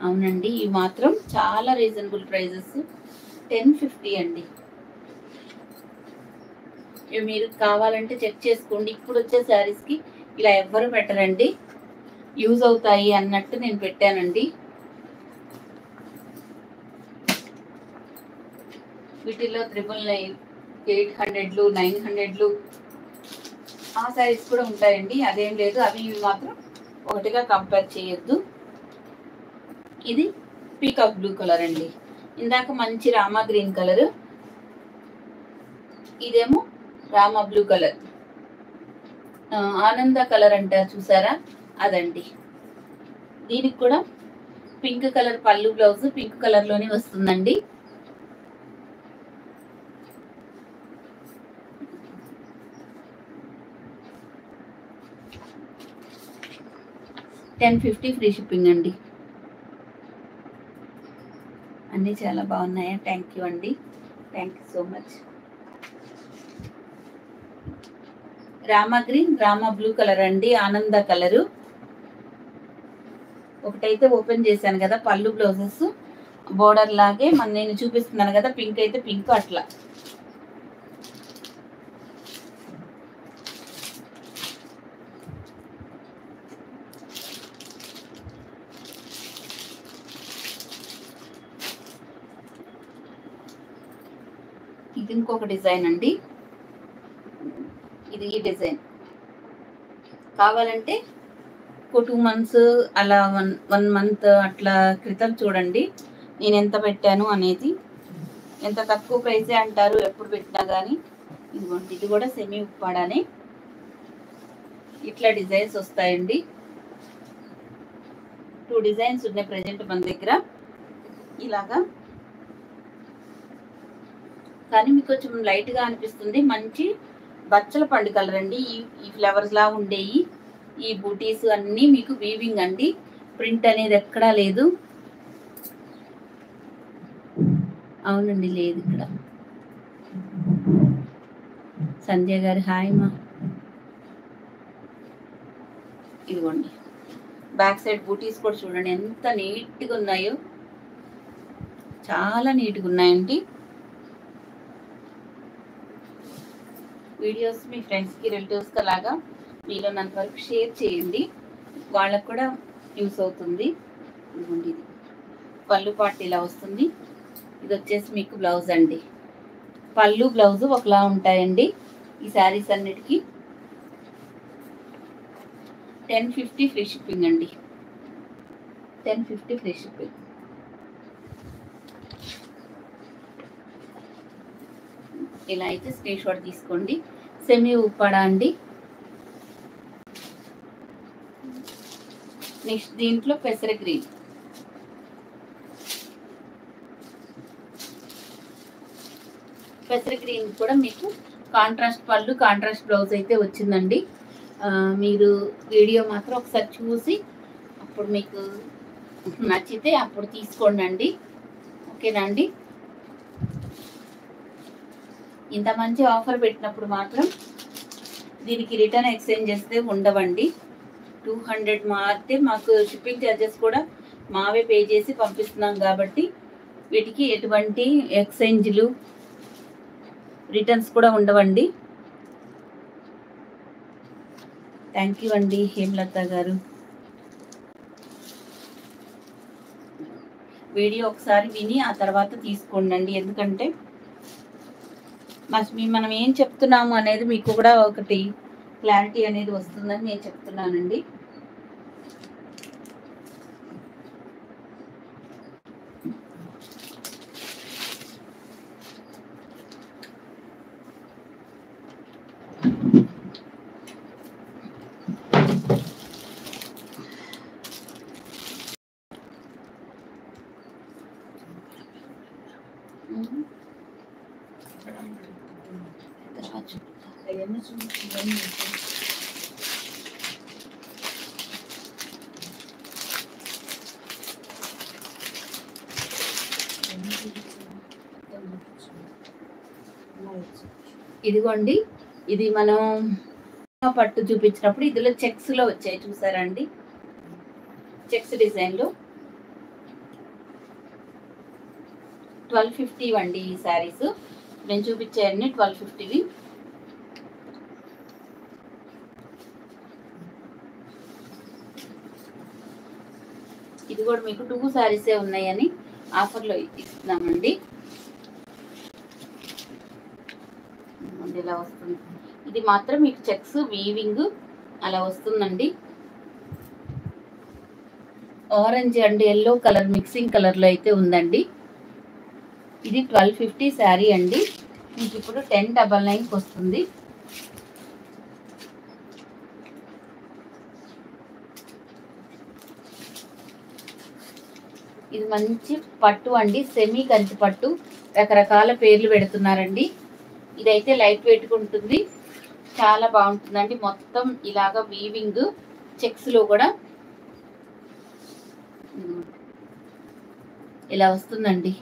అవునండి, ఇవి మాత్రం చాలా రీజనబుల్ ప్రైజెస్, 1050 అండి. ఇవి మీరు కావాలంటే చెక్ చేసుకోండి. ఇప్పుడు వచ్చే శారీస్కి ఇలా ఎవ్వరు పెట్టరండి, యూజ్ అవుతాయి అన్నట్టు నేను పెట్టానండి. వీటిల్లో 999, 800, 900 ఆ శారీస్ కూడా ఉంటాయండి, అదేం లేదు. అవి ఇవి మాత్రం ఒకటిగా కంపేర్ చేయొద్దు. ఇది పీకాక్ బ్లూ కలర్ అండి. ఇందాక మంచి రామా గ్రీన్ కలర్, ఇదేమో రామా బ్లూ కలర్, ఆనంద కలర్ అంటారు చూసారా, అదండి. దీనికి కూడా పింక్ కలర్ పళ్ళు బ్లౌజ్ పింక్ కలర్లోనే వస్తుందండి. $1050 ఫ్రీ షిప్పింగ్ అండి. అన్నీ చాలా బాగున్నాయా, థ్యాంక్ యూ అండి, thank you so much. Rama green Rama blue colour అండి, ఆనంద కలరు. ఒకటైతే ఓపెన్ చేశాను కదా పళ్ళు బ్లౌజెస్ బోర్డర్ లాగే, నేను చూపిస్తున్నాను కదా పింక్ అయితే పింక్ అట్లా. ఇది ఇంకొక డిజైన్ అండి, ఇది ఈ డిజైన్. కావాలంటే ఒక 2 months అలా 1 month అట్లా క్రితం చూడండి నేను ఎంత పెట్టాను అనేది. ఎంత తక్కువ ప్రైసే అంటారు ఎప్పుడు పెట్టినా కానీ. ఇదిగోండి, ఇది కూడా సెమీ ఉప్పాడానే, ఇట్లా డిజైన్స్ వస్తాయండి. 2 డిజైన్స్ ఉన్నాయి ప్రజెంట్ మన దగ్గర ఇలాగా. కానీ మీకు కొంచెం లైట్గా అనిపిస్తుంది. మంచి బచ్చల పండు కలర్ అండి. ఈ ఫ్లవర్స్ లా ఉండేవి ఈ బూటీస్ అన్నీ మీకు వీవింగ్ అండి, ప్రింట్ అనేది ఎక్కడా లేదు. అవునండి, లేదు ఇక్కడ. సంధ్య గారు హాయ్ మా. ఇదిగోండి, బ్యాక్ సైడ్ బూటీస్ కూడా చూడండి ఎంత నీట్గా ఉన్నాయో, చాలా నీట్గా ఉన్నాయండి. వీడియోస్ మీ ఫ్రెండ్స్కి రిలేటివ్స్కి అలాగా మీలో నన్ను వరకు షేర్ చేయండి, వాళ్ళకు కూడా యూస్ అవుతుంది. ఇదిగోండి, ఇది పళ్ళు పార్ట్ ఇలా వస్తుంది. ఇది వచ్చేసి మీకు బ్లౌజ్ అండి. పళ్ళు బ్లౌజ్ ఒకలా ఉంటాయండి ఈ శారీస్ అన్నిటికీ. 1050 ఫ్రీ షిప్పింగ్ అండి. 1050 ఫ్రీ షిప్పింగ్. ఇలా అయితే స్క్రీన్ షాట్ తీసుకోండి. సెమీ ఉప్పాడా అండి. నెక్స్ట్ దీంట్లో పెసర గ్రీన్. పెసర గ్రీన్ కూడా మీకు కాంట్రాస్ట్ పళ్ళు, కాంట్రాస్ట్ బ్లౌజ్ అయితే వచ్చిందండి. మీరు వీడియో మాత్రం ఒకసారి చూసి అప్పుడు మీకు నచ్చితే అప్పుడు తీసుకోండి అండి. ఓకేనా అండి. ఇంత మంచి ఆఫర్ పెట్టినప్పుడు మాత్రం దీనికి రిటర్న్ ఎక్స్చేంజ్ చేస్తే ఉండవండి. 200 మారితే మాకు షిప్పింగ్ ఛార్జెస్ కూడా మావే పే చేసి పంపిస్తున్నాం కాబట్టి వీటికి ఎటువంటి ఎక్స్చేంజ్లు, రిటర్న్స్ కూడా ఉండవండి. థ్యాంక్ యూ అండి హేమలత గారు. వీడియో ఒకసారి విని ఆ తర్వాత తీసుకోండి. ఎందుకంటే మనం ఏం చెప్తున్నాము అనేది మీకు కూడా ఒకటి క్లారిటీ అనేది వస్తుందని నేను చెప్తున్నానండి. ఇదిగోండి, ఇది మనం పట్టు చూపించినప్పుడు ఇందులో చెక్స్ లో వచ్చాయి చూసారండి. చెక్స్ డిజైన్ లో 1250 అండి ఈ శారీస్. నేను చూపించాయండి 1250వి. ఇది కూడా మీకు 2 శారీసే ఉన్నాయని ఆఫర్లో ఇస్తున్నామండి. ఇలా వస్తుంది. ఇది మాత్రం మీకు చెక్స్ వీవింగ్ అలా వస్తుందండి. Orange and yellow colour mixing కలర్లో అయితే ఉందండి. ఇది 1250 శారీ అండి. మీకు ఇప్పుడు 1099కి వస్తుంది. ఇది మంచి పట్టు అండి, సెమీ కంచి పట్టు. రకరకాల పేర్లు పెడుతున్నారండి. ఇదైతే లైట్ వెయిట్గా ఉంటుంది, చాలా బాగుంటుందండి. మొత్తం ఇలాగా వీవింగ్ చెక్స్లో కూడా ఇలా వస్తుందండి.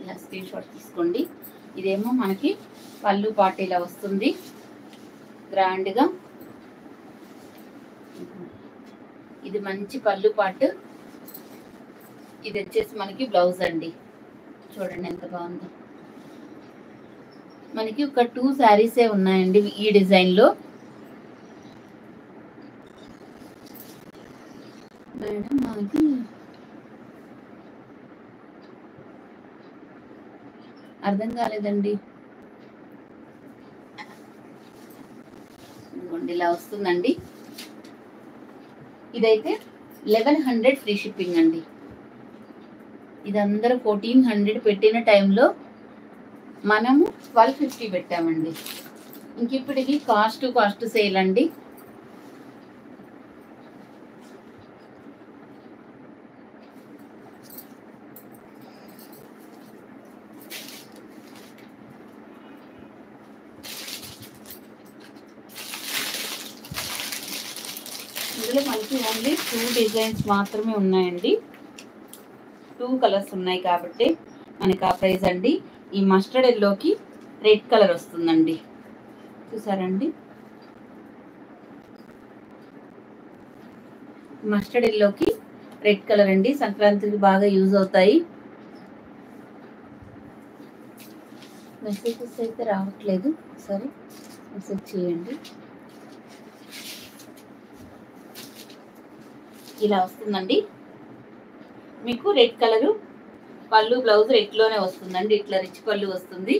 ఇలా స్క్రీన్ షాట్ తీసుకోండి. ఇదేమో మనకి పళ్ళు పాటు ఇలా వస్తుంది గ్రాండ్గా. ఇది మంచి పళ్ళు పాటు. ఇది వచ్చేసి మనకి బ్లౌజ్ అండి. చూడండి ఎంత బాగుందో. మనకి ఒక 2 శారీసే ఉన్నాయండి ఈ డిజైన్లో. మేడం మనకి అర్థం కాలేదండి. ఇలా వస్తుందండి. ఇదైతే 1100 ఫ్రీ షిప్పింగ్ అండి. ఇది అందరూ 1400 పెట్టిన టైంలో మనము 1250 పెట్టామండి. ఇంక ఇప్పుడు ఇది కాస్ట్ సేల్ అండి. ఇందులో మనకి ఓన్లీ 2 డిజైన్స్ మాత్రమే ఉన్నాయండి. 2 కలర్స్ ఉన్నాయి కాబట్టి మనకి ఆ ప్రైస్ అండి. ఈ మస్టర్డ్ ఎల్లోకి రెడ్ కలర్ వస్తుందండి. చూసారండి, మస్టర్డ్ ఎల్లోకి రెడ్ కలర్ అండి. సంక్రాంతికి బాగా యూజ్ అవుతాయి. మెసేజెస్ అయితే రావట్లేదు, ఒకసారి మెసేజ్ చేయండి. ఇలా వస్తుందండి. మీకు రెడ్ కలరు పళ్ళు, బ్లౌజ్ రెడ్లోనే వస్తుందండి. ఇట్లా రిచ్ పళ్ళు వస్తుంది.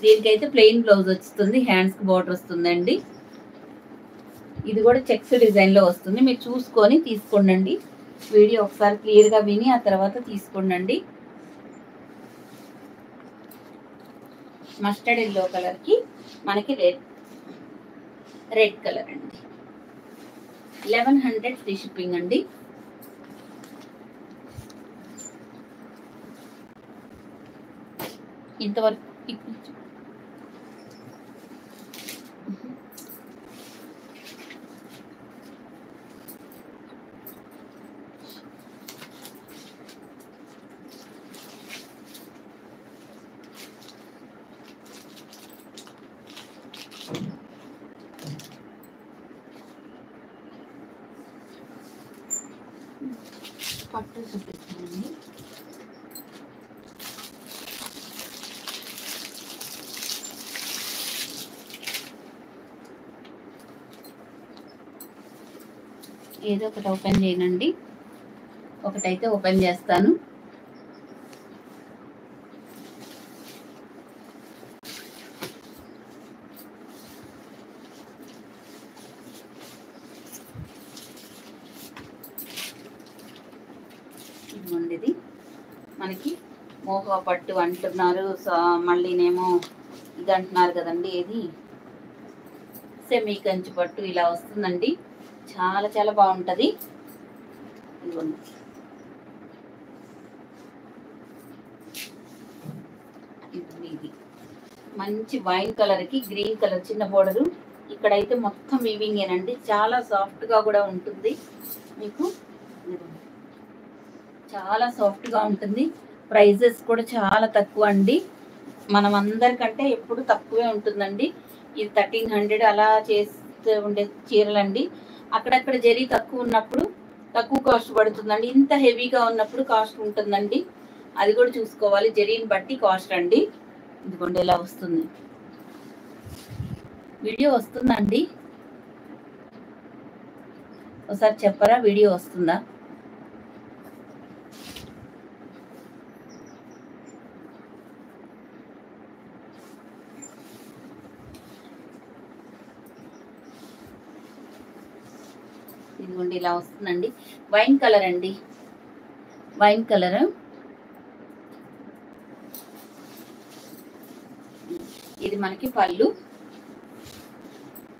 దీనికైతే ప్లెయిన్ బ్లౌజ్ వస్తుంది, హ్యాండ్స్కి బార్డర్ వస్తుందండి. ఇది కూడా చెక్స్ డిజైన్లో వస్తుంది. మీరు చూసుకొని తీసుకోండి. వీడియో ఒకసారి క్లియర్గా విని ఆ తర్వాత తీసుకోండి. మస్టర్డ్ ఎల్లో కలర్కి మనకి రెడ్ కలర్ అండి. 1100 ఫ్రీ షిప్పింగ్ అండి. ఇంతవరకు పట్టు చూపిస్తానండి. ఏదో ఒకటి ఓపెన్ చేయనండి. ఒకటైతే ఓపెన్ చేస్తాను. ఇది మనకి మోహ పట్టు అంటున్నారు, మళ్ళీనేమో ఇది అంటున్నారు కదండి. ఏది సెమీ కంచి పట్టు ఇలా వస్తుందండి. చాలా చాలా బాగుంటుంది. ఇది మంచి వైన్ కలర్కి గ్రీన్ కలర్ చిన్న బోర్డరు. ఇక్కడైతే మొత్తం వీవింగేనండి. చాలా సాఫ్ట్గా కూడా ఉంటుంది. మీకు చాలా సాఫ్ట్గా ఉంటుంది. ప్రైజెస్ కూడా చాలా తక్కువ అండి. మనం అందరికంటే ఎప్పుడు తక్కువే ఉంటుందండి. ఇది 1300 అలా చేస్తూ ఉండే చీరలండి. అక్కడక్కడ జరీ తక్కువ ఉన్నప్పుడు తక్కువ కాస్ట్ పడుతుందండి. ఇంత హెవీగా ఉన్నప్పుడు కాస్ట్ ఉంటుందండి. అది కూడా చూసుకోవాలి. జరీని బట్టి కాస్ట్ అండి. ఇదిగోండి ఇలా వస్తుంది. వీడియో వస్తుందండి? ఒకసారి చెప్పరా వీడియో వస్తుందా? ఇదిగోండి ఇలా వస్తుందండి. వైన్ కలర్ అండి. Wine colour. ఇది మనకి పళ్ళు.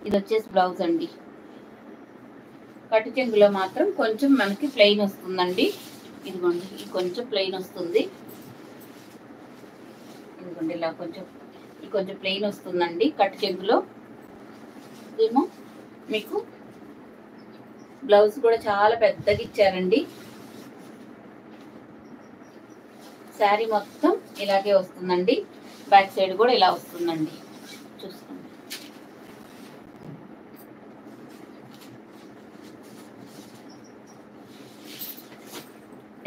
ఇది వచ్చేసి బ్లౌజ్ అండి. కట్టు చెంగులో మాత్రం కొంచెం మనకి ప్లెయిన్ వస్తుందండి. ఇదిగోండి ఇది కొంచెం ప్లెయిన్ వస్తుంది. ఇదిగోండి ఇలా కొంచెం ప్లెయిన్ వస్తుందండి కట్టు చెంగులో. ఏమో మీకు బ్లౌజ్ కూడా చాలా పెద్దగా ఇచ్చారండి. శారీ మొత్తం ఇలాగే వస్తుందండి. బ్యాక్ సైడ్ కూడా ఇలా వస్తుందండి. చూసుకోండి.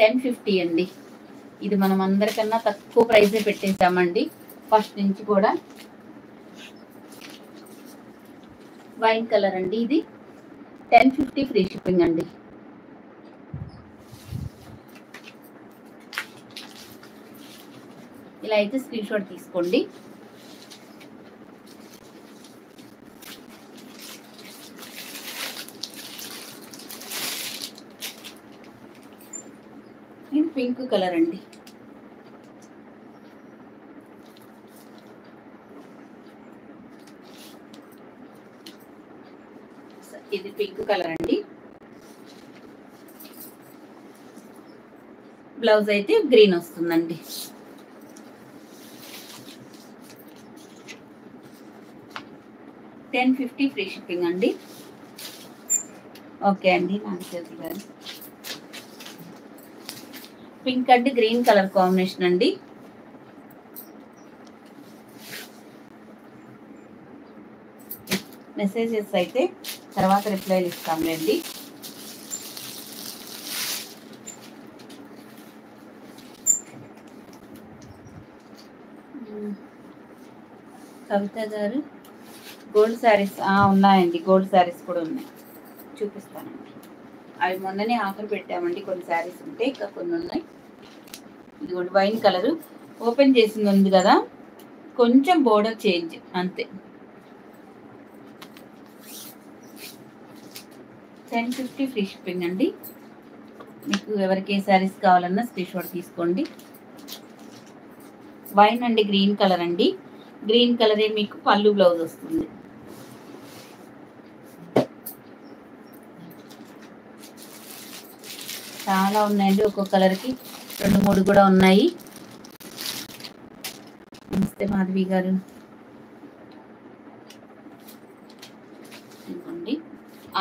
$1050 అండి. ఇది మనం అందరికన్నా తక్కువ ప్రైజే పెట్టేసామండి ఫస్ట్ నుంచి కూడా. వైన్ కలర్ అండి. ఇది 1050 ఫ్రీ షిప్పింగ్ అండి. ఇలా అయితే స్క్రీన్ షాట్ తీసుకోండి. ఇది పింక్ కలర్ అండి. ఇది పింక్ కలర్ అండి. బ్లౌజ్ అయితే గ్రీన్ వస్తుందండి. $1050 ఫ్రీ షిప్పింగ్ అండి. ఓకే అండి. నాగజ్యోతి గారు పింక్ అండి గ్రీన్ కలర్ కాంబినేషన్ అండి. మెసేజెస్ అయితే తర్వాత రిప్లైలు ఇస్తాంలేండి. కవిత గారు గోల్డ్ శారీస్ ఉన్నాయండి. గోల్డ్ శారీస్ కూడా ఉన్నాయి, చూపిస్తానండి. అవి మొన్ననే ఆఫర్ పెట్టామండి. కొన్ని శారీస్ ఉంటే ఇంకా కొన్ని ఉన్నాయి. ఇదిగోండి వైన్ కలర్ ఓపెన్ చేసింది ఉంది కదా, కొంచెం బోర్డర్ చేంజ్ అంతే. 1050 ఫ్రీ షిప్పింగ్ అండి. మీకు ఎవరికి ఏ శారీస్ కావాలన్నా స్క్రీన్ షాట్ తీసుకోండి. వైన్ అండి, గ్రీన్ కలర్ అండి. గ్రీన్ కలరే మీకు పళ్ళు బ్లౌజ్ వస్తుంది. చాలా ఉన్నాయండి, ఒక్కొక్క కలర్కి 2-3 కూడా ఉన్నాయి. నమస్తే మాధవి గారు. ఇదిగోండి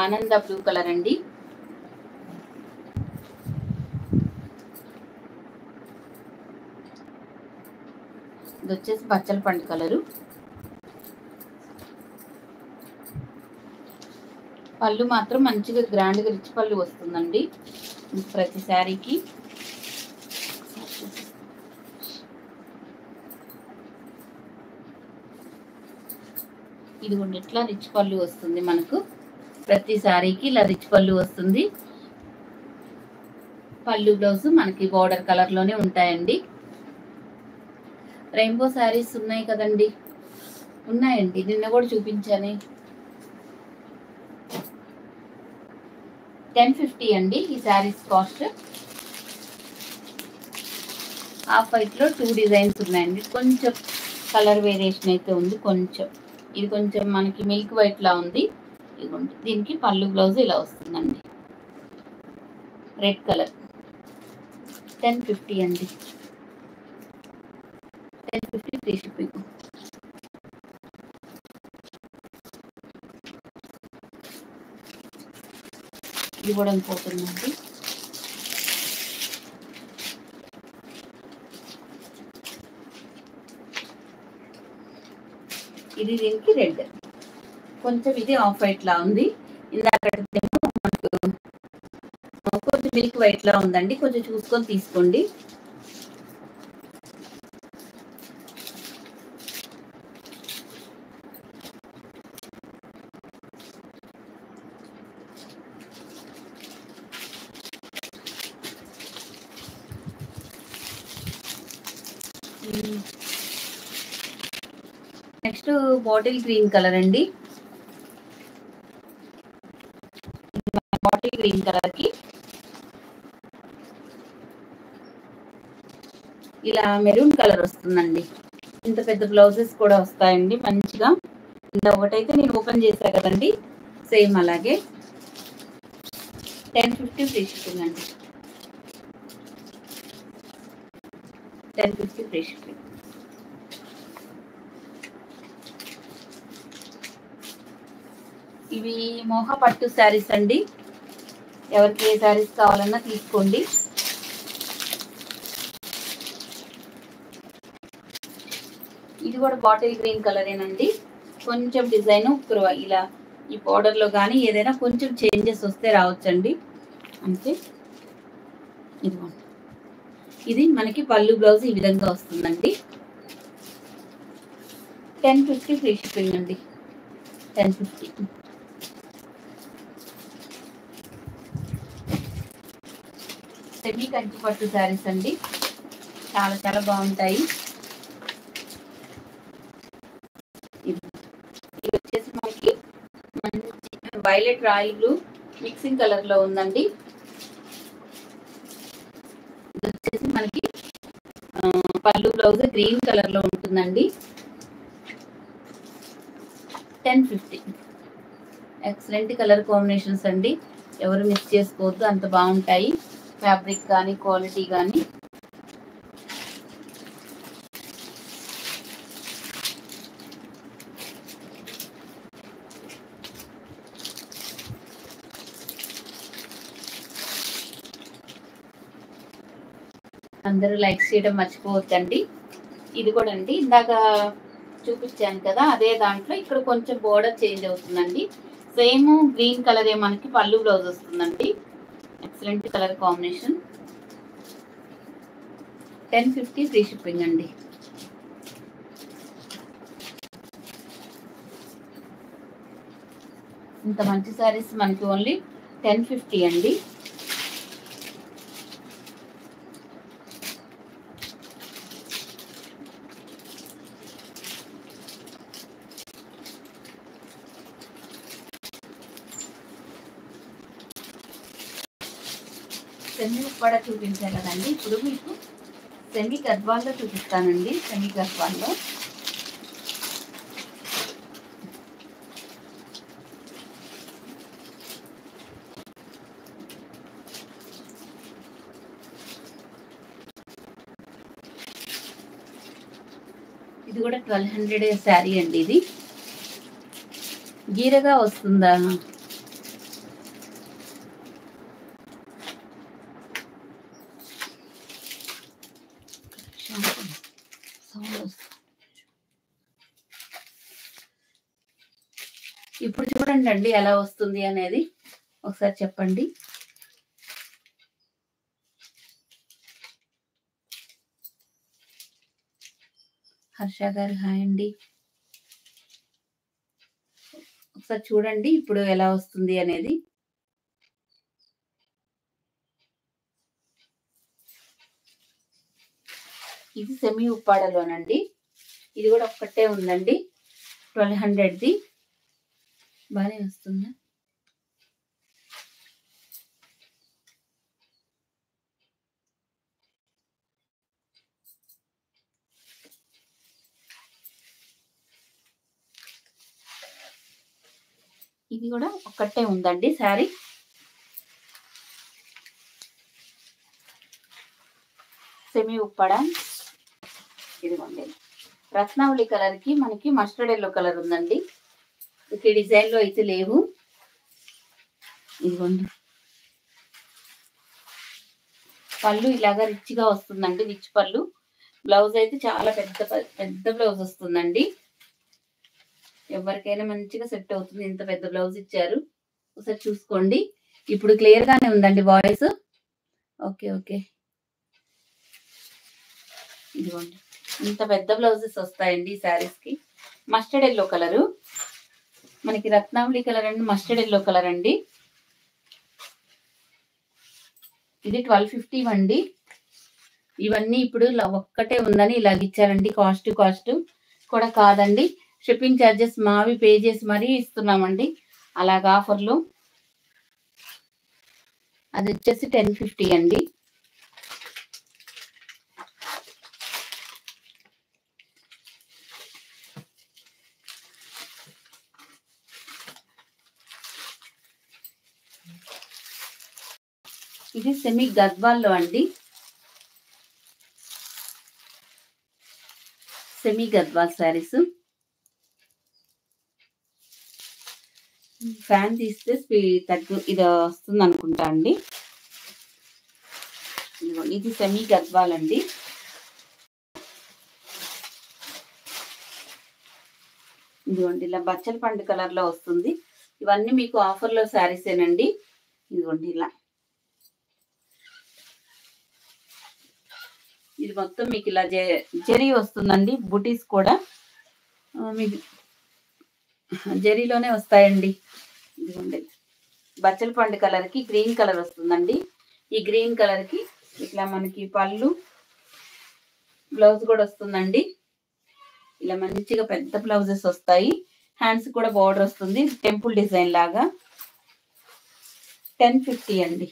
ఆనంద బ్లూ కలర్ అండి. ఇది వచ్చేసి బచ్చల పండు కలరు. పళ్ళు మాత్రం మంచిగా గ్రాండ్గా రిచ్ పళ్ళు వస్తుందండి ప్రతి శారీకి. ఇదిగోండి ఇట్లా రిచ్ పళ్ళు వస్తుంది మనకు. ప్రతి శారీకి ఇలా రిచ్ పళ్ళు వస్తుంది. పళ్ళు బ్లౌజ్ మనకి బార్డర్ కలర్లోనే ఉంటాయండి. రెయిన్బో శారీస్ ఉన్నాయి కదండి, ఉన్నాయండి, నిన్న కూడా చూపించాను. 1050 అండి ఈ శారీస్ కాస్ట్. హాఫ్ వైట్లో 2 డిజైన్స్ ఉన్నాయండి. కొంచెం కలర్ వేరియేషన్ అయితే ఉంది కొంచెం. ఇది కొంచెం మనకి మిల్క్ వైట్ లా ఉంది. ఇదిగోండి దీనికి పళ్ళు బ్లౌజ్ ఇలా వస్తుందండి, రెడ్ కలర్. 1050 అండి. 1050 ఫ్రీ షిప్పింగ్. ఇది కూడా పోతుందండి. ఇది దీనికి రెడ్, కొంచెం ఇది ఆఫ్ వైట్ లా ఉంది. ఇందాకేమో మనకు కొంచెం మిల్క్ వైట్ లా ఉందండి, కొంచెం చూసుకొని తీసుకోండి. నెక్స్ట్ బాటిల్ గ్రీన్ కలర్ అండి. బాటిల్ గ్రీన్ కలర్ కి ఇలా మెరూన్ కలర్ వస్తుందండి. ఇంత పెద్ద బ్లౌజెస్ కూడా వస్తాయండి మంచిగా. ఇంత ఒకటైతే నేను ఓపెన్ చేశా కదండి, సేమ్ అలాగే. 1050 ఫ్రీ షిప్పింగ్ అండి. 1050 ఫ్రీ షిప్పింగ్. ఇవి మోహ పట్టు శారీస్ అండి. ఎవరికి ఏ శారీస్ కావాలన్నా తీసుకోండి. ఇది కూడా బాటిల్ గ్రీన్ కలరేనండి. కొంచెం డిజైన్ ఇలా ఈ బార్డర్లో కానీ ఏదైనా కొంచెం చేంజెస్ వస్తే రావచ్చండి అంతే. ఇదిగోండి ఇది మనకి పళ్ళు బ్లౌజ్ ఈ విధంగా వస్తుందండి. 1050 ఫ్రీ షిప్పింగ్ అండి. 1050. సెమీ కంచి పట్టు శారీస్ అండి, చాలా చాలా బాగుంటాయి. ఇది వచ్చేసి మనకి మంచి violet royal blue mixing colour లో ఉందండి. ఇది వచ్చేసి మనకి పళ్ళు బ్లౌజ్ గ్రీన్ కలర్ లో ఉంటుందండి. 1050. ఎక్సలెంట్ కలర్ కాంబినేషన్స్ అండి, ఎవరు మిస్ చేసుకోవద్దు, అంత బాగుంటాయి. ఫ్యాబ్రిక్ కానీ క్వాలిటీ కానీ. అందరూ లైక్ చేయడం మర్చిపోవద్దండి. ఇది కూడా అండి ఇందాక చూపించాను కదా, అదే దాంట్లో ఇక్కడ కొంచెం బోర్డర్ చేంజ్ అవుతుందండి. సేమ్ గ్రీన్ కలరే మనకి పళ్ళు బ్లౌజ్ వస్తుందండి. Excellent colour combination. 1050 free shipping అండి. ఇంత మంచి శారీస్ మనకి ఓన్లీ 1050 అండి. సెమీ ఉప్పాడ చూపించాను కదండి, ఇప్పుడు మీకు సెమీ గద్వాల్లో చూపిస్తానండి. సెమీ గద్వాల్లో ఇది కూడా 1200 శారీ అండి. ఇది గీరగా వస్తుందా? ఇప్పుడు చూడండి అండి ఎలా వస్తుంది అనేది ఒకసారి చెప్పండి. హర్ష గారు హాయ్ అండి. ఒకసారి చూడండి ఇప్పుడు ఎలా వస్తుంది అనేది. ఇది సెమీ ఉప్పాడలోనండి. ఇది కూడా ఒక్కటే ఉందండి, 1200ది. బాగానే వస్తుందా? ఇది కూడా ఒక్కటే ఉందండి శారీ. సెమీ ఉప్పాడ. ఇదిగోండి రత్నావళి కలర్ కి మనకి మస్టర్డ్ ఎల్లో కలర్ ఉందండి. ఈ డిజైన్ లో అయితే లేవు. ఇదిగోండి పళ్ళు ఇలాగా రిచ్ గా వస్తుందండి, రిచ్ పళ్ళు. బ్లౌజ్ అయితే చాలా పెద్ద పెద్ద బ్లౌజ్ వస్తుందండి. ఎవరికైనా మంచిగా సెట్ అవుతుంది, ఇంత పెద్ద బ్లౌజ్ ఇచ్చారు. ఒకసారి చూసుకోండి. ఇప్పుడు క్లియర్ గానే ఉందండి వాయిస్. Okay okay. ఇదిగోండి ఇంత పెద్ద బ్లౌజెస్ వస్తాయండి ఈ శారీస్ కి. మస్టర్డ్ ఎల్లో కలరు, మనకి రత్నావళి కలర్ అండి, మస్టర్డ్ ఎల్లో కలర్ అండి. ఇది 1250 అండి. ఇవన్నీ ఇప్పుడు ఒక్కటే ఉందని ఇలాగ ఇచ్చారండి. కాస్ట్ కూడా కాదండి, షిప్పింగ్ ఛార్జెస్ మావి పే చేసి మరీ ఇస్తున్నామండి అలాగ ఆఫర్లు. అది వచ్చేసి 1050 అండి. ఇది సెమీ గద్వాల్లో అండి, సెమీ గద్వాల్ శారీస్. ఫ్యాన్ తీస్తే ఇది వస్తుంది అనుకుంటా అండి. ఇది సెమీ గద్వాల్ అండి. ఇదిగోండి ఇలా బచ్చల పండు కలర్ లో వస్తుంది. ఇవన్నీ మీకు ఆఫర్ లో శారీసేనండి. ఇదిగోండి ఇలా ఇది మొత్తం మీకు ఇలా జరీ వస్తుందండి. బుటీస్ కూడా మీకు జరీలోనే వస్తాయండి. ఇదిగోండి బచ్చల పండు కలర్ కి గ్రీన్ కలర్ వస్తుందండి. ఈ గ్రీన్ కలర్ కి ఇట్లా మనకి పళ్ళు, బ్లౌజ్ కూడా వస్తుందండి. ఇలా మంచిగా పెద్ద బ్లౌజెస్ వస్తాయి. హ్యాండ్స్ కూడా బార్డర్ వస్తుంది, టెంపుల్ డిజైన్ లాగా. 1050 అండి.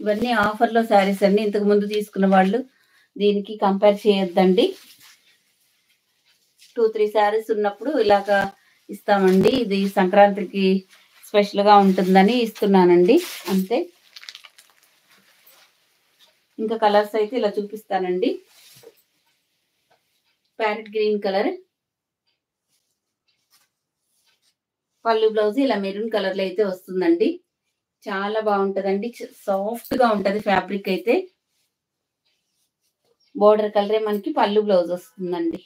ఇవన్నీ ఆఫర్లో శారీస్ అండి. ఇంతకు ముందు తీసుకున్న వాళ్ళు దీనికి కంపేర్ చేయొద్దండి. 2-3 శారీస్ ఉన్నప్పుడు ఇలాగా ఇస్తామండి. ఇది సంక్రాంతికి స్పెషల్గా ఉంటుందని ఇస్తున్నానండి అంతే. ఇంకా కలర్స్ అయితే ఇలా చూపిస్తానండి. ప్యారెట్ గ్రీన్ కలర్ పళ్ళు, బ్లౌజ్ ఇలా మెరూన్ కలర్ లో అయితే వస్తుందండి. చాలా బాగుంటదండి, సాఫ్ట్ గా ఉంటది ఫ్యాబ్రిక్ అయితే. బోర్డర్ కలరే మనకి పళ్ళు, బ్లౌజ్ వస్తుందండి.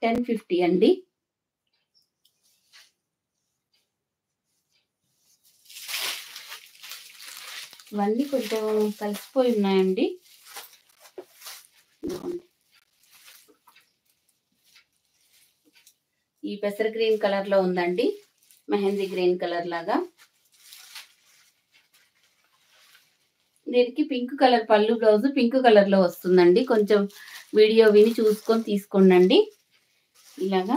1050 అండి. ఇవన్నీ కొంచెం కలిసిపోయి ఉన్నాయండి. ఈ పెసర గ్రీన్ కలర్ లో ఉందండి, మెహందీ గ్రీన్ కలర్ లాగా. దీనికి పింక్ కలర్ పళ్ళు, బ్లౌజ్ పింక్ కలర్ లో వస్తుందండి. కొంచెం వీడియో విని చూసుకొని తీసుకోండి. ఇలాగా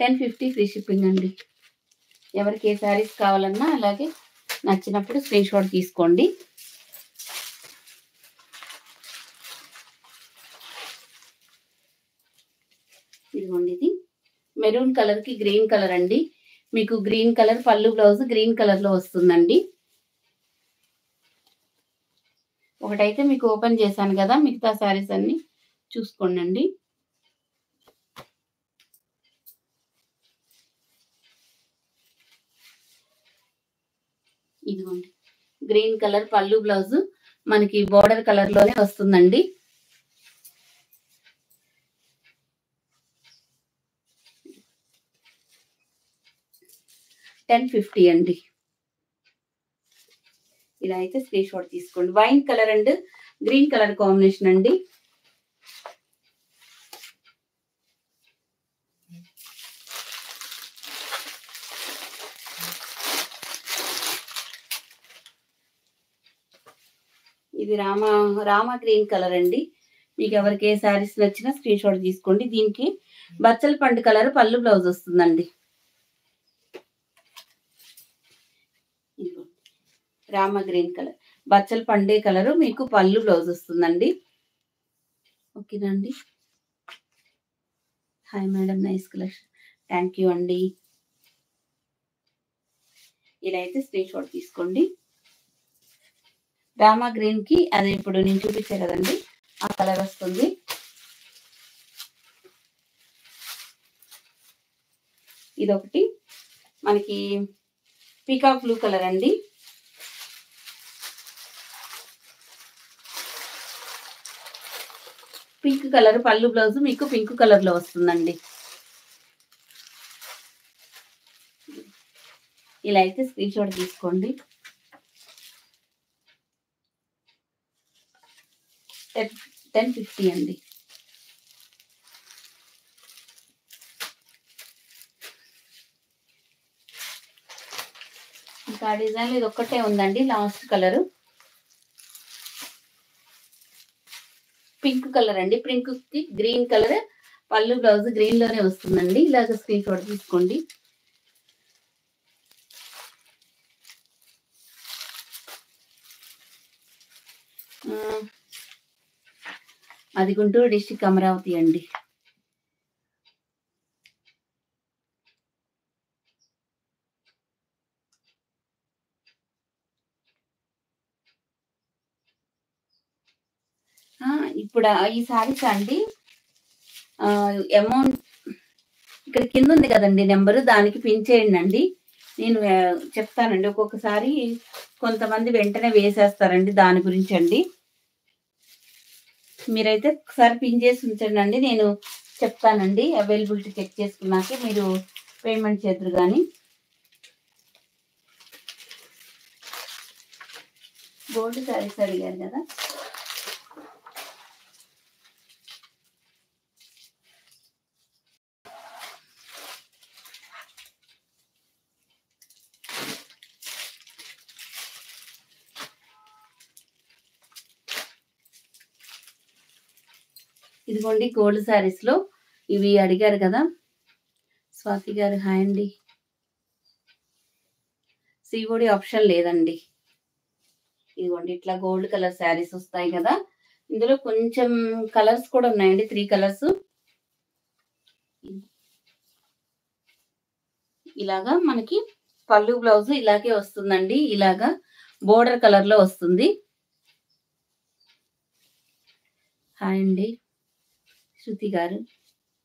1050 ఫ్రీ షిప్పింగ్ అండి. ఎవరికి ఏ శారీస్ కావాలన్నా అలాగే నచ్చినప్పుడు స్క్రీన్ షాట్ తీసుకోండి. ఇదిగోండి, ఇది మెరూన్ కలర్కి గ్రీన్ కలర్ అండి. మీకు గ్రీన్ కలర్ పళ్ళు బ్లౌజ్ గ్రీన్ కలర్లో వస్తుందండి. ఒకటైతే మీకు ఓపెన్ చేశాను కదా, మిగతా శారీస్ అన్ని చూసుకోండి. ఇదిగోండి, గ్రీన్ కలర్ పళ్ళు బ్లౌజ్ మనకి బోర్డర్ కలర్ లోనే వస్తుందండి. $1050 అండి. ఇలా అయితే స్క్రీన్ షాట్ తీసుకోండి. Wine colour and green colour combination అండి. ఇది రామా గ్రీన్ కలర్ అండి. మీకు ఎవరికి ఏ శారీస్ నచ్చినా స్క్రీన్ షాట్ తీసుకోండి. దీనికి బచ్చల పండు కలర్ పళ్ళు బ్లౌజ్ వస్తుందండి. రామా గ్రీన్ కలర్ బచ్చల పండే కలరు మీకు పళ్ళు బ్లౌజ్ వస్తుందండి. ఓకేనండి. Hi madam, nice collection, thank you అండి. ఇలా అయితే స్క్రీన్ షాట్ తీసుకోండి. రామా గ్రీన్ కి అది ఇప్పుడు నేను చూపించే కదండి ఆ కలర్ వస్తుంది. ఇదొకటి మనకి పీకాక్ బ్లూ కలర్ అండి. పింక్ కలర్ పళ్ళు బ్లౌజ్ మీకు పింక్ కలర్ లో వస్తుందండి. ఇలా అయితే స్క్రీన్ షాట్ తీసుకోండి. 1050 అండి. ఇంకా డిజైన్ ఇది ఒక్కటే ఉందండి. లాస్ట్ కలర్ పింక్ కలర్ అండి. పింక్ కి గ్రీన్ కలర్ పళ్ళు బ్లౌజ్ గ్రీన్ లోనే వస్తుందండి. ఇలాగ స్క్రీన్ షాట్ తీసుకోండి. అది గుంటూరు డిస్టిక్ అమరావతి అండి. ఇప్పుడు ఈ సారీస్ అండి అమౌంట్ ఇక్కడ కింద ఉంది కదండి నెంబరు, దానికి పిన్ చేయండి అండి. నేను చెప్తానండి. ఒక్కొక్కసారి కొంతమంది వెంటనే వేసేస్తారండి, దాని గురించి అండి. మీరైతే ఒకసారి పిన్ చేసి ఉంచండి అండి, నేను చెప్తానండి. అవైలబిలిటీ చెక్ చేసుకున్నాకే మీరు పేమెంట్ చేద్దరు కానీ. గోల్డ్ శారీస్ అడిగారు కదా. ఇదిగోండి గోల్డ్ శారీస్ లో ఇవి అడిగారు కదా. స్వాతి గారు హాయ్ అండి. సిఓడి ఆప్షన్ లేదండి. ఇదిగోండి ఇట్లా గోల్డ్ కలర్ శారీస్ వస్తాయి కదా. ఇందులో కొంచెం కలర్స్ కూడా ఉన్నాయండి, 3 కలర్స్. ఇలాగా మనకి పళ్ళు బ్లౌజ్ ఇలాగే వస్తుందండి. ఇలాగా బోర్డర్ కలర్ లో వస్తుంది. హాయ్ అండి శృతి గారు.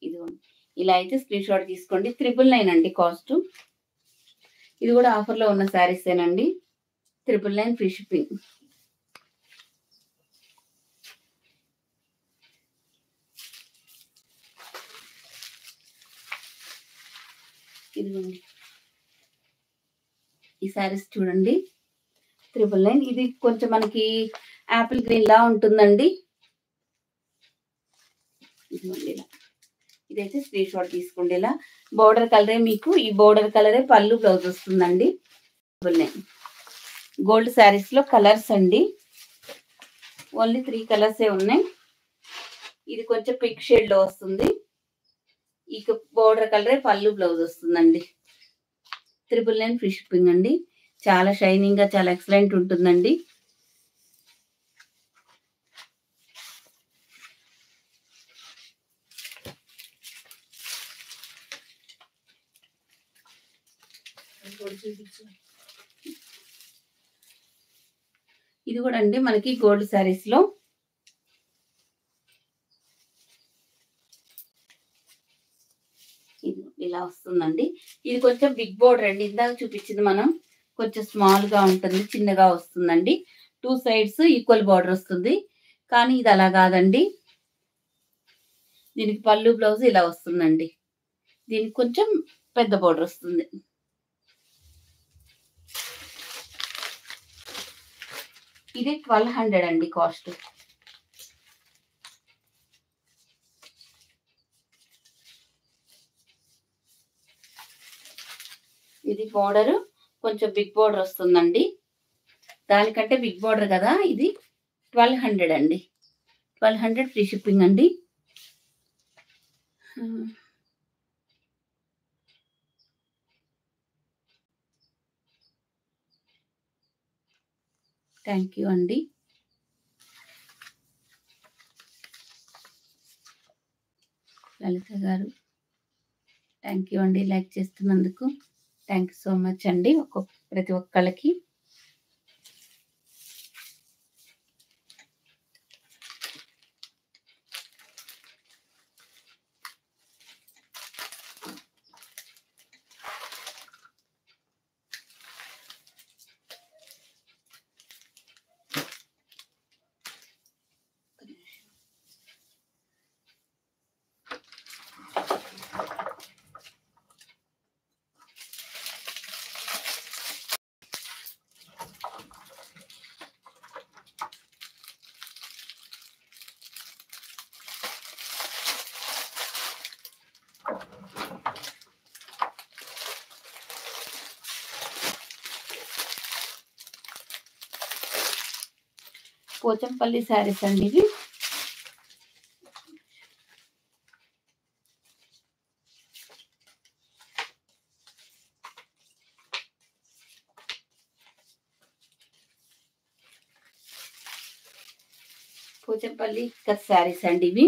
ఇదిగోండి ఇలా అయితే స్క్రీన్ షాట్ తీసుకోండి. 999 అండి కాస్ట్. ఇది కూడా ఆఫర్లో ఉన్న శారీసేనండి. 999 ఫ్రీ షిప్పింగ్. ఇదిగోండి ఈ శారీస్ చూడండి 999. ఇది కొంచెం మనకి యాపిల్ గ్రీన్ లా ఉంటుందండి. ఇదిగోండి ఇలా ఇదైతే స్క్రీన్ షాట్ తీసుకోండి. ఇలా బోర్డర్ కలరే మీకు ఈ బోర్డర్ కలరే పళ్ళు బ్లౌజ్ వస్తుందండి. గోల్డ్ శారీస్ లో కలర్స్ అండి, ఓన్లీ 3 కలర్సే ఉన్నాయి. ఇది కొంచెం పింక్ షేడ్ లో వస్తుంది. ఇక బోర్డర్ కలరే పళ్ళు బ్లౌజ్ వస్తుందండి. 999 ఫ్రీ షిప్పింగ్ అండి. చాలా షైనింగ్‌గా చాలా ఎక్సలెంట్ ఉంటుందండి. ఇది కూడా అండి మనకి గోల్డ్ శారీస్‌లో ఇది ఇలా వస్తుందండి. ఇది కొంచెం బిగ్ బోర్డర్ అండి. ఇందాక చూపించింది మనం కొంచెం స్మాల్‌గా ఉంటుంది. చిన్నగా వస్తుందండి. 2 సైడ్స్ ఈక్వల్ బోర్డర్ వస్తుంది. కానీ ఇది అలా కాదండి. దీనికి పళ్ళు బ్లౌజ్ ఇలా వస్తుందండి. దీనికి కొంచెం పెద్ద బోర్డర్ వస్తుంది. ఇది 1200 అండి కాస్ట్. ఇది బోర్డర్ కొంచెం బిగ్ బోర్డర్ వస్తుందండి. దానికంటే బిగ్ బోర్డర్ కదా, ఇది 1200 అండి. 1200 ఫ్రీ షిప్పింగ్ అండి. థ్యాంక్ యూ అండి. లలిత గారు థ్యాంక్ యూ అండి లైక్ చేస్తున్నందుకు. థ్యాంక్ యూ సో మచ్ అండి ప్రతి ఒక్కళ్ళకి. పోచంపల్లి శారీస్ అండి ఇవి. పోచంపల్లి కట్ శారీస్ అండి ఇవి.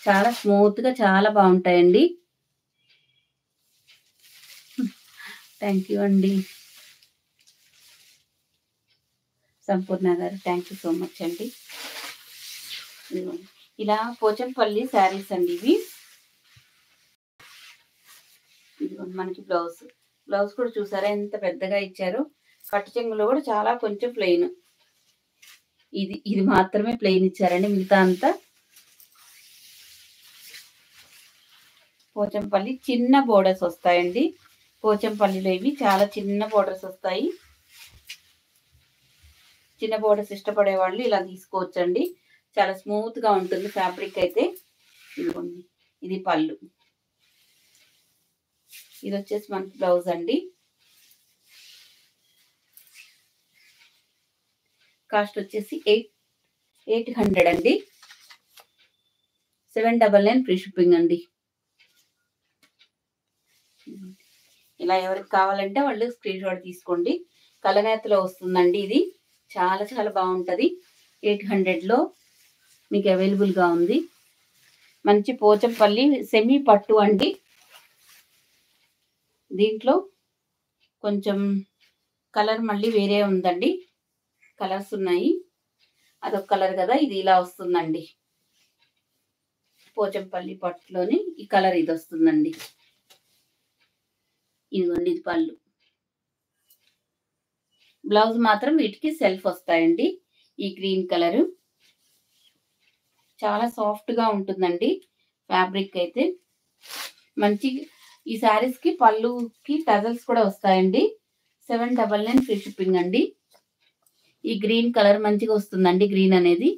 చాలా స్మూత్గా చాలా బాగుంటాయండి. థ్యాంక్ యూ అండి సంపూర్ణ గారు. థ్యాంక్ యూ సో మచ్ అండి. ఇలా పోచంపల్లి శారీస్ అండి ఇవి. ఇదిగోండి మనకి బ్లౌజ్ కూడా చూసారా ఎంత పెద్దగా ఇచ్చారో. కట్టు చెంగులో కూడా చాలా కొంచెం ప్లెయిన్. ఇది మాత్రమే ప్లెయిన్ ఇచ్చారండి. మిగతా అంతా పోచంపల్లి చిన్న బోర్డర్స్ వస్తాయండి. పోచంపల్లిలో ఇవి చాలా చిన్న బోర్డర్స్ వస్తాయి. చిన్న బోర్డర్స్ ఇష్టపడే వాళ్ళు ఇలా తీసుకోవచ్చండి. చాలా స్మూత్ గా ఉంటుంది ఫ్యాబ్రిక్ అయితే. ఇదిగోండి ఇది పళ్ళు. ఇది వచ్చేసి మనకి బ్లౌజ్ అండి. కాస్ట్ వచ్చేసి 800 అండి. 799 ఫ్రీ షిప్పింగ్ అండి. ఇలా ఎవరికి కావాలంటే వాళ్ళు స్క్రీన్ షాట్ తీసుకోండి. కలనేతలో వస్తుందండి ఇది. చాలా చాలా బాగుంటుంది. 800లో మీకు అవైలబుల్గా ఉంది. మంచి పోచంపల్లి సెమీ పట్టు అండి. దీంట్లో కొంచెం కలర్ మళ్ళీ వేరే ఉందండి. కలర్స్ ఉన్నాయి. అదొక కలర్ కదా, ఇది ఇలా వస్తుందండి. పోచంపల్లి పట్టులోని ఈ కలర్ ఇది వస్తుందండి. ఇదిగోండి ఇది పళ్ళు. బ్లౌజ్ మాత్రం వీటికి సెల్ఫ్ వస్తాయండి. ఈ గ్రీన్ కలరు చాలా సాఫ్ట్ గా ఉంటుందండి ఫ్యాబ్రిక్ అయితే. మంచి ఈ శారీస్ కి పళ్ళుకి టజల్స్ కూడా వస్తాయండి. 799 ఫ్రీ షిప్పింగ్ అండి. ఈ గ్రీన్ కలర్ మంచిగా వస్తుందండి. గ్రీన్ అనేది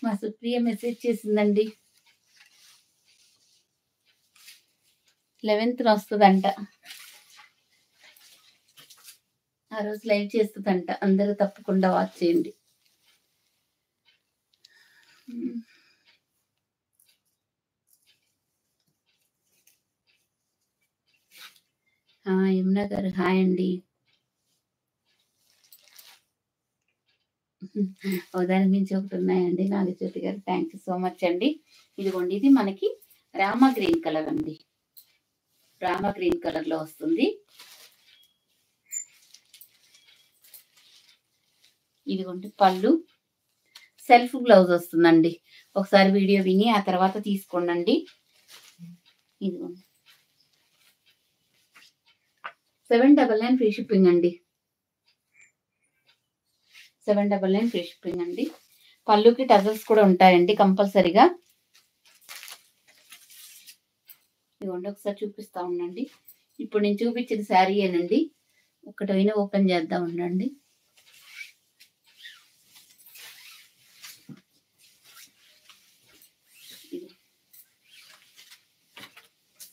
మా సుప్రియ మెసేజ్ చేసిందండి. 11th వస్తుందంట. ఆ రోజు లైవ్ చేస్తుందంట. అందరూ తప్పకుండా వాచ్ చేయండి. యమునా గారు హాయ్ అండి. దాని మించి ఒకటి ఉన్నాయండి. నాగజ్యోతి గారు థ్యాంక్ యూ సో మచ్ అండి. ఇదిగోండి, ఇది మనకి రామా గ్రీన్ కలర్ అండి. రామా గ్రీన్ కలర్ లో వస్తుంది. ఇదిగోండి పళ్ళు, సెల్ఫ్ బ్లౌజ్ వస్తుందండి. ఒకసారి వీడియో విని ఆ తర్వాత తీసుకోండి. ఇదిగోండి 799 ఫ్రీ షిప్పింగ్ అండి. 799 ఫ్రీ షిప్పింగ్ అండి. పళ్ళుకి టజల్స్ కూడా ఉంటాయండి కంపల్సరీగా. ఇదిగోండి ఒకసారి చూపిస్తా ఉండండి. ఇప్పుడు నేను చూపించిన శారీ ఏనండి. ఒకటైనా ఓపెన్ చేద్దాం ఉండండి.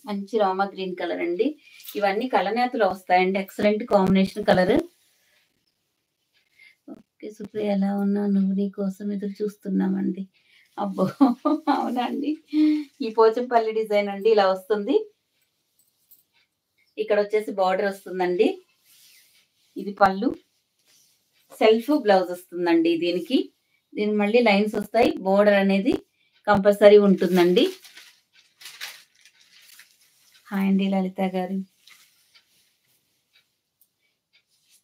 మంచి రామా గ్రీన్ కలర్ అండి. ఇవన్నీ కలనేతలో వస్తాయండి. Excellent combination colour. Okay Supriya ఎలా ఉన్నా, నువ్వు నీ కోసం ఎదురు చూస్తున్నామండి. అబ్బో అవునండి. ఈ పోచంపల్లి డిజైన్ అండి ఇలా వస్తుంది. ఇక్కడ వచ్చేసి బార్డర్ వస్తుందండి. ఇది పళ్ళు, సెల్ఫ్ బ్లౌజ్ వస్తుందండి. దీనికి మళ్ళీ లైన్స్ వస్తాయి. బోర్డర్ అనేది కంపల్సరీ ఉంటుందండి. హాయ్ అండి లలిత గారు.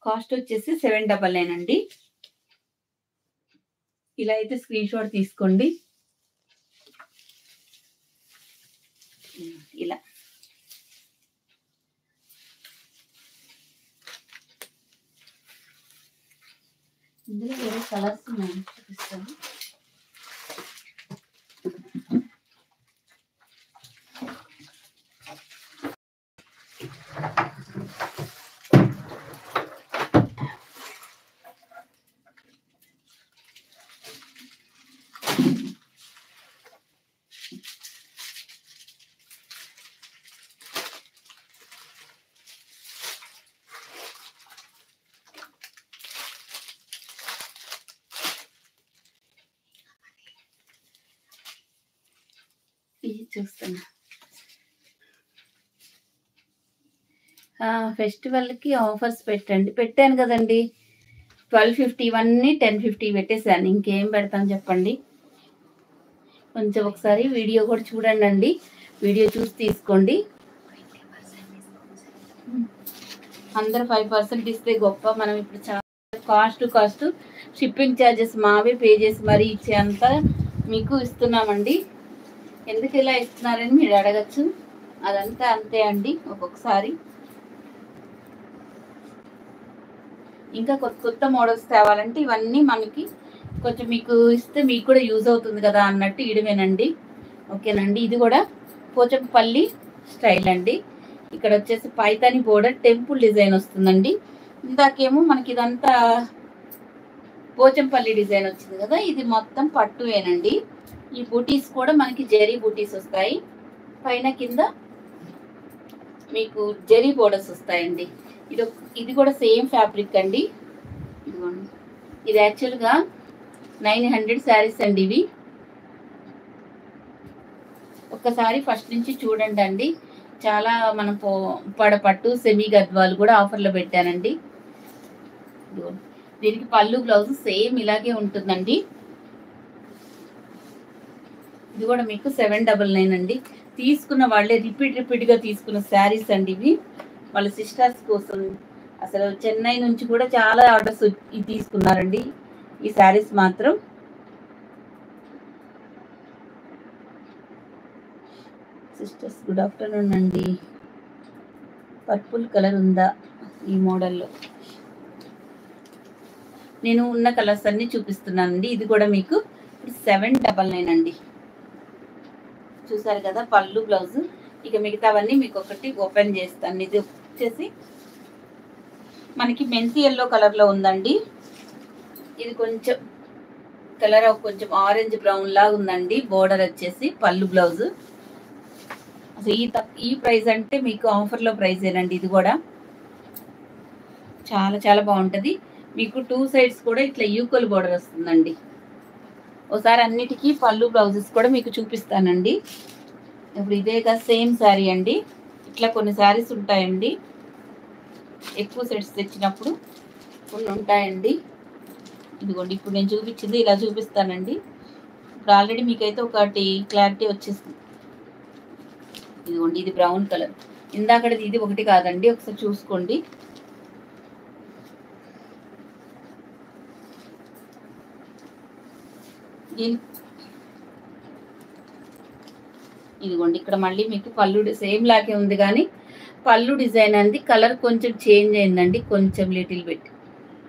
కాస్ట్ వచ్చేసి 799 అండి. ఇలా అయితే స్క్రీన్ షాట్ తీసుకోండి. ఇలా ఇందులో వేరే కలర్స్ ఉన్నాయి, చూపిస్తాను. ఇది చూస్తున్నా. ఫెస్టివల్కి ఆఫర్స్ పెట్టాను కదండి. 1250 ఇవన్నీ 1050 పెట్టేశాను. ఇంకేం పెడతాను చెప్పండి. కొంచెం ఒకసారి వీడియో కూడా చూడండి. వీడియో చూసి తీసుకోండి. అందరూ 5% ఇస్తే గొప్ప. మనం ఇప్పుడు చాలా కాస్ట్ షిప్పింగ్ ఛార్జెస్ మావే పే చేసి మరీ ఇచ్చేంత మీకు ఇస్తున్నామండి. ఎందుకు ఇలా ఇస్తున్నారని మీరు అడగచ్చు. అదంతా అంతే అండి. ఒక్కొక్కసారి ఇంకా కొత్త మోడల్స్ తేవాలంటే ఇవన్నీ మనకి కొంచెం మీకు ఇస్తే మీకు కూడా యూజ్ అవుతుంది కదా అన్నట్టు ఇడవేనండి. ఓకేనండి. ఇది కూడా పోచంపల్లి స్టైల్ అండి. ఇక్కడ వచ్చేసి పైతాని బోర్డర్ టెంపుల్ డిజైన్ వస్తుందండి. ఇందాకేమో మనకి ఇదంతా పోచంపల్లి డిజైన్ వచ్చింది కదా. ఇది మొత్తం పట్టువేనండి. ఈ బూటీస్ కూడా మనకి జెరీ బూటీస్ వస్తాయి. పైన కింద మీకు జెరీ బోర్డర్స్ వస్తాయండి. ఇది కూడా సేమ్ ఫ్యాబ్రిక్ అండి. ఇది యాక్చువల్గా 900 శారీస్ అండి. ఇవి ఒక్కసారి ఫస్ట్ నుంచి చూడండి అండి. చాలా మనం పట్టు సెమీ గద్వాలు కూడా ఆఫర్లో పెట్టానండి. దీనికి పళ్ళు బ్లౌజ్ సేమ్ ఇలాగే ఉంటుందండి. ఇది కూడా మీకు 799 అండి. తీసుకున్న వాళ్ళే రిపీట్గా తీసుకున్న శారీస్ అండి ఇవి. వాళ్ళ సిస్టర్స్ కోసం అసలు చెన్నై నుంచి కూడా చాలా ఆర్డర్స్ తీసుకున్నారండి ఈ శారీస్ మాత్రం. సిస్టర్స్ గుడ్ ఆఫ్టర్నూన్ అండి. పర్పుల్ కలర్ ఉందా ఈ మోడల్లో? నేను ఉన్న కలర్స్ అన్ని చూపిస్తున్నానండి. ఇది కూడా మీకు 799 అండి. చూసారు కదా పళ్ళు బ్లౌజ్. ఇక మిగతావన్నీ మీకు ఒకటి ఓపెన్ చేస్తాను. ఇది వచ్చేసి మనకి మెంతి ఎల్లో కలర్లో ఉందండి. ఇది కొంచెం కలర్ కొంచెం ఆరెంజ్ బ్రౌన్ లాగా ఉందండి. బోర్డర్ వచ్చేసి పళ్ళు బ్లౌజ్ అసలు ఈ ప్రైస్ అంటే మీకు ఆఫర్లో ప్రైజేనండి. ఇది కూడా చాలా చాలా బాగుంటుంది. మీకు 2 సైడ్స్ కూడా ఇట్లా ఈక్వల్ బోర్డర్ వస్తుందండి. ఒకసారి అన్నిటికీ పళ్ళు బ్లౌజెస్ కూడా మీకు చూపిస్తానండి. ఇప్పుడు ఇదేగా సేమ్ శారీ అండి. ఇట్లా కొన్ని శారీస్ ఉంటాయండి, ఎక్కువ సెట్స్ తెచ్చినప్పుడు కొన్ని ఉంటాయండి. ఇదిగోండి ఇప్పుడు నేను చూపించింది ఇలా చూపిస్తానండి. ఇప్పుడు ఆల్రెడీ మీకైతే ఒకటి క్లారిటీ వచ్చేస్తుంది. ఇదిగోండి ఇది బ్రౌన్ కలర్, ఇందాకటిది ఇది ఒకటి కాదండి, ఒకసారి చూసుకోండి. ఇదిగోండి ఇక్కడ మళ్ళీ మీకు పళ్ళు సేమ్ లాగే ఉంది, కానీ పళ్ళు డిజైన్ అనేది కలర్ కొంచెం చేంజ్ అయిందండి. కొంచెం లిటిల్ బిట్,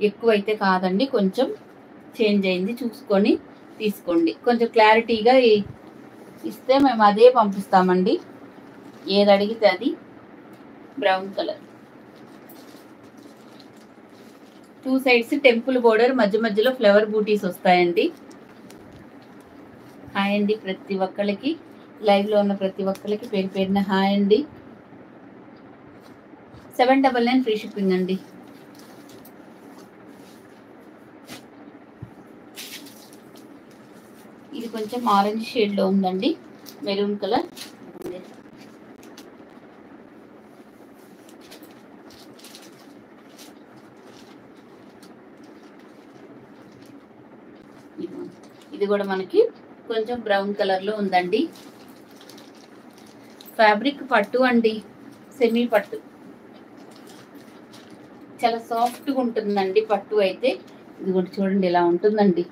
ఎక్కువ అయితే కాదండి, కొంచెం చేంజ్ అయింది. చూసుకొని తీసుకోండి. కొంచెం క్లారిటీగా ఇస్తే మేము అదే పంపిస్తామండి. ఏది అడిగితే అది. Brown colour, 2 sides temple border, మధ్య మధ్యలో ఫ్లవర్ బూటీస్ వస్తాయండి. హాయ్ అండి ప్రతి ఒక్కళ్ళకి, లైవ్లో ఉన్న ప్రతి ఒక్కరికి పేరు పేరున హాయ్ అండి. 799 ఫ్రీ షిప్పింగ్ అండి. ఇది కొంచెం ఆరెంజ్ షేడ్లో ఉందండి, మెరూన్ కలర్. ఇది కూడా మనకి కొంచెం బ్రౌన్ కలర్లో ఉందండి. ఫ్యాబ్రిక్ పట్టు అండి, సెమీ పట్టు, చాలా సాఫ్ట్గా ఉంటుందండి పట్టు అయితే. ఇది కూడా చూడండి ఇలా ఉంటుందండి.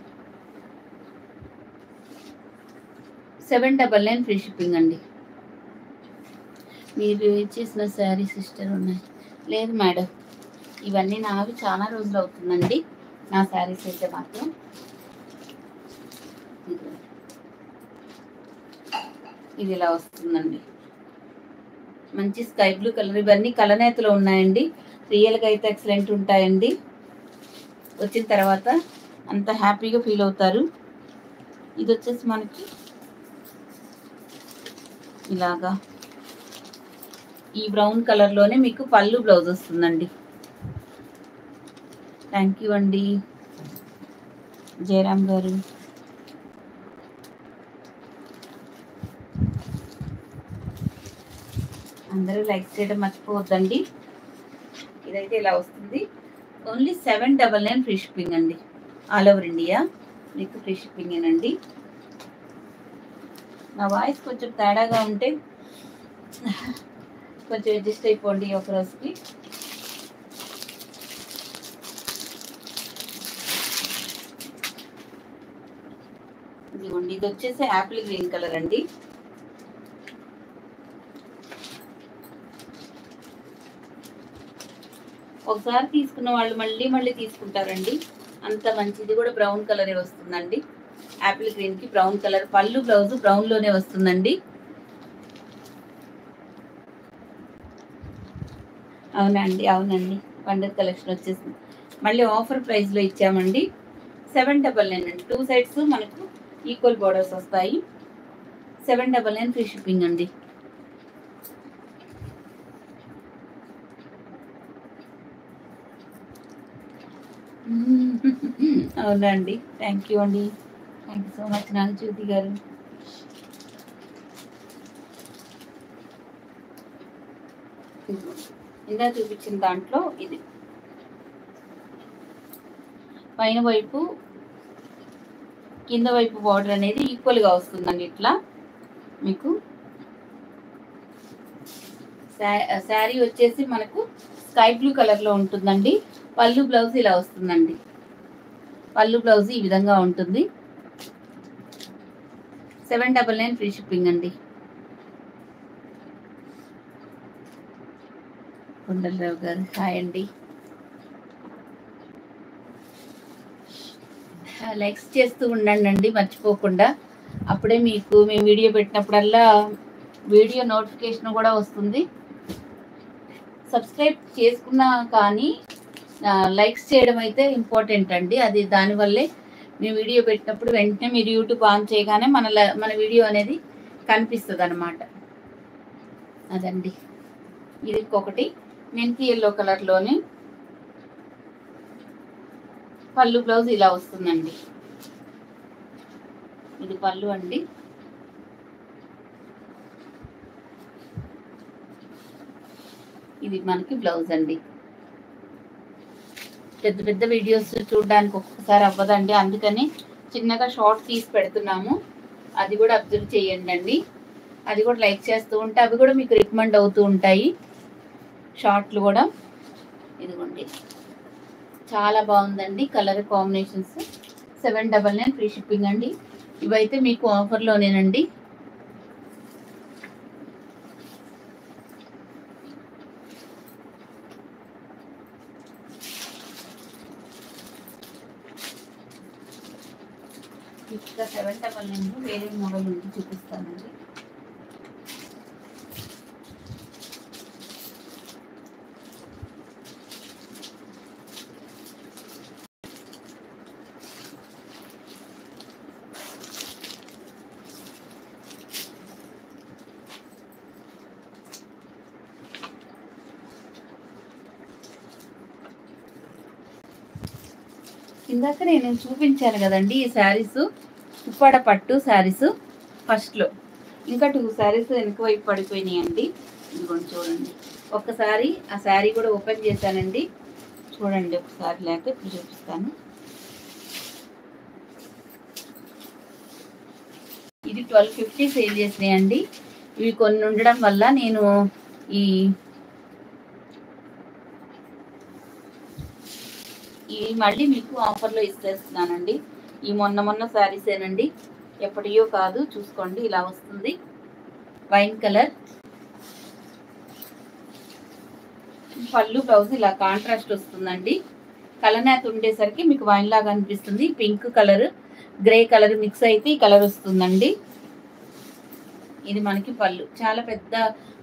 799 ఫ్రీ షిప్పింగ్ అండి. మీరు ఇచ్చేసిన శారీ సిస్టర్ ఉన్నాయి? లేదు మేడం, ఇవన్నీ నావి చాలా రోజులు అవుతుందండి, నా శారీస్ అయితే మాత్రం. ఇది ఇలా వస్తుందండి, మంచి స్కై బ్లూ కలర్. ఇవన్నీ కలనేతలో ఉన్నాయండి, రియల్గా అయితే ఎక్సలెంట్ ఉంటాయండి. వచ్చిన తర్వాత అంత హ్యాపీగా ఫీల్ అవుతారు. ఇది వచ్చేసి మనకి ఇలాగా ఈ బ్రౌన్ కలర్లోనే మీకు పళ్ళు బ్లౌజ్ వస్తుందండి. థ్యాంక్ యూ అండి జయరామ్ గారు. అందరూ లైక్ చేయడం మర్చిపోవద్దండి. ఇదైతే ఇలా వస్తుంది. ఓన్లీ 799 ఫ్రీ షిప్పింగ్ అండి. ఆల్ ఓవర్ ఇండియా మీకు ఫ్రీ షిప్పింగేనండి. నా వాయిస్ కొంచెం తేడాగా ఉంటే కొంచెం అడ్జస్ట్ అయిపోండి ఒక రోజుకి. ఇదిగోండి ఇది వచ్చేసి యాపిల్ గ్రీన్ కలర్ అండి. ఒకసారి తీసుకున్న వాళ్ళు మళ్ళీ మళ్ళీ తీసుకుంటారండి, అంత మంచిది. కూడా బ్రౌన్ కలరే వస్తుందండి, యాపిల్ గ్రీన్కి బ్రౌన్ కలర్. పళ్ళు బ్లౌజ్ బ్రౌన్లోనే వస్తుందండి. అవునండి అవునండి, పండుగ కలెక్షన్ వచ్చేసింది. మళ్ళీ ఆఫర్ ప్రైస్లో ఇచ్చామండి. 799 అండి. 2 సైడ్స్ మనకు ఈక్వల్ బోర్డర్స్ వస్తాయి. 799 ఫ్రీ షిప్పింగ్ అండి. అవునండి, థ్యాంక్ యూ అండి, thank you so much Nagajyothi గారు. ఇందా చూపించిన దాంట్లో ఇది పైన వైపు కింద వైపు బార్డర్ అనేది ఈక్వల్గా వస్తుందండి. ఇట్లా మీకు శారీ వచ్చేసి మనకు స్కై బ్లూ కలర్లో ఉంటుందండి. పళ్ళు బ్లౌజ్ ఇలా వస్తుందండి. పళ్ళు బ్లౌజ్ ఈ విధంగా ఉంటుంది. 799 ఫ్రీ షిప్పింగ్ అండి. కొండలరావు గారు హాయ్ అండి. లైక్స్ చేస్తూ ఉండండి మర్చిపోకుండా. అప్పుడే మీకు మేము వీడియో పెట్టినప్పుడల్లా వీడియో నోటిఫికేషన్ కూడా వస్తుంది. సబ్స్క్రైబ్ చేసుకున్నా కానీ లైక్స్ చేయడం అయితే ఇంపార్టెంట్ అండి. అది దానివల్లే మేము వీడియో పెట్టినప్పుడు వెంటనే మీరు యూట్యూబ్ ఆన్ చేయగానే మన వీడియో అనేది కనిపిస్తుంది అన్నమాట. అదండి. ఇది ఇంకొకటి మెంతి ఎల్లో కలర్లోనే పళ్ళు బ్లౌజ్ ఇలా వస్తుందండి. ఇది పళ్ళు అండి. ఇది మనకి బ్లౌజ్ అండి. పెద్ద పెద్ద వీడియోస్ చూడడానికి ఒక్కొక్కసారి అవ్వదండి, అందుకని చిన్నగా షార్ట్ తీసి పెడుతున్నాము. అది కూడా అబ్జర్వ్ చేయండి అండి. అది కూడా లైక్ చేస్తూ ఉంటే అవి కూడా మీకు రికమెండ్ అవుతూ ఉంటాయి షార్ట్లు కూడా. ఇదిగోండి చాలా బాగుందండి కలర్ కాంబినేషన్స్. 799 ఫ్రీ షిప్పింగ్ అండి. ఇవైతే మీకు ఆఫర్లోనేనండి. ఇంకా 799 వేరే మోడల్ ఉంది, చూపిస్తానండి. ఇందాక నేను చూపించాను కదండి ఈ శారీస్, ఉప్పాడ పట్టు శారీస్ ఫస్ట్లో. ఇంకా 2 శారీస్ వెనక వైపు పడిపోయినాయండి. ఇదిగోండి చూడండి. ఒక్కసారి ఆ శారీ కూడా ఓపెన్ చేశానండి, చూడండి ఒకసారి. లేక ఇప్పుడు చూపిస్తాను. ఇది 1250 సేల్ చేసినాయండి. ఇవి కొన్ని ఉండడం వల్ల నేను ఇవి మళ్ళీ మీకు ఆఫర్లో ఇచ్చేస్తున్నానండి. ఈ మొన్న శారీసేనండి, ఎప్పటియో కాదు. చూసుకోండి ఇలా వస్తుంది, వైన్ కలర్ పళ్ళు బ్లౌజ్ ఇలా కాంట్రాస్ట్ వస్తుందండి. కలనేత ఉండేసరికి మీకు వైన్ లాగా అనిపిస్తుంది. Pink colour grey colour mix అయితే ఈ కలర్ వస్తుందండి. ఇది మనకి పళ్ళు, చాలా పెద్ద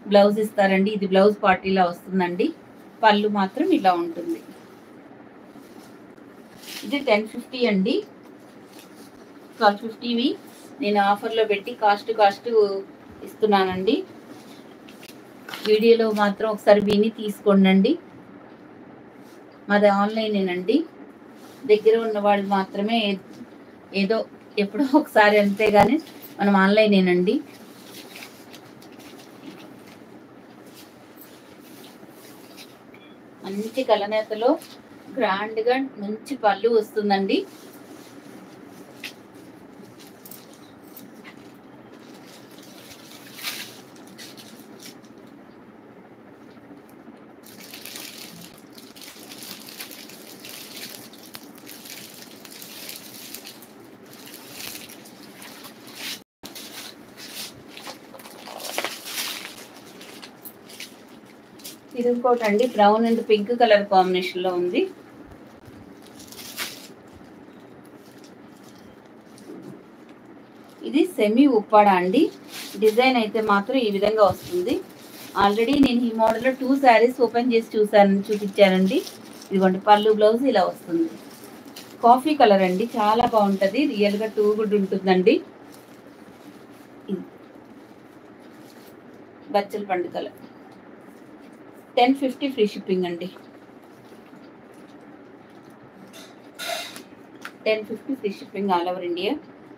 బ్లౌజ్ ఇస్తారండి. ఇది బ్లౌజ్ పార్టీలా వస్తుందండి. పళ్ళు మాత్రం ఇలా ఉంటుంది. ఇది 1050 అండి. 1250వి నేను ఆఫర్లో పెట్టి కాస్ట్ ఇస్తున్నానండి. వీడియోలో మాత్రం ఒకసారి విని తీసుకోండి. మాది ఆన్లైనేనండి. దగ్గర ఉన్నవాళ్ళు మాత్రమే ఏదో ఎప్పుడో ఒకసారి, అంతేగాని మనం ఆన్లైనేనండి. మంచి కలనేతలో గ్రాండ్గా మంచి పళ్ళు వస్తుందండి. ఇది ఇంకోటి అండి, బ్రౌన్ అండ్ పింక్ కలర్ కాంబినేషన్లో ఉంది. ఇది సెమీ ఉప్పాడ అండి. డిజైన్ అయితే మాత్రం ఈ విధంగా వస్తుంది. ఆల్రెడీ నేను ఈ మోడల్లో 2 శారీస్ ఓపెన్ చేసి చూపించానండి. ఇదిగోండి పళ్ళు బ్లౌజ్ ఇలా వస్తుంది. కాఫీ కలర్ అండి, చాలా బాగుంటుంది. రియల్గా 2 గుడ్ ఉంటుందండి. బచ్చల పండు కలర్ 1050 ఫ్రీ షిప్పింగ్ అండి. 1050 free shipping all over India.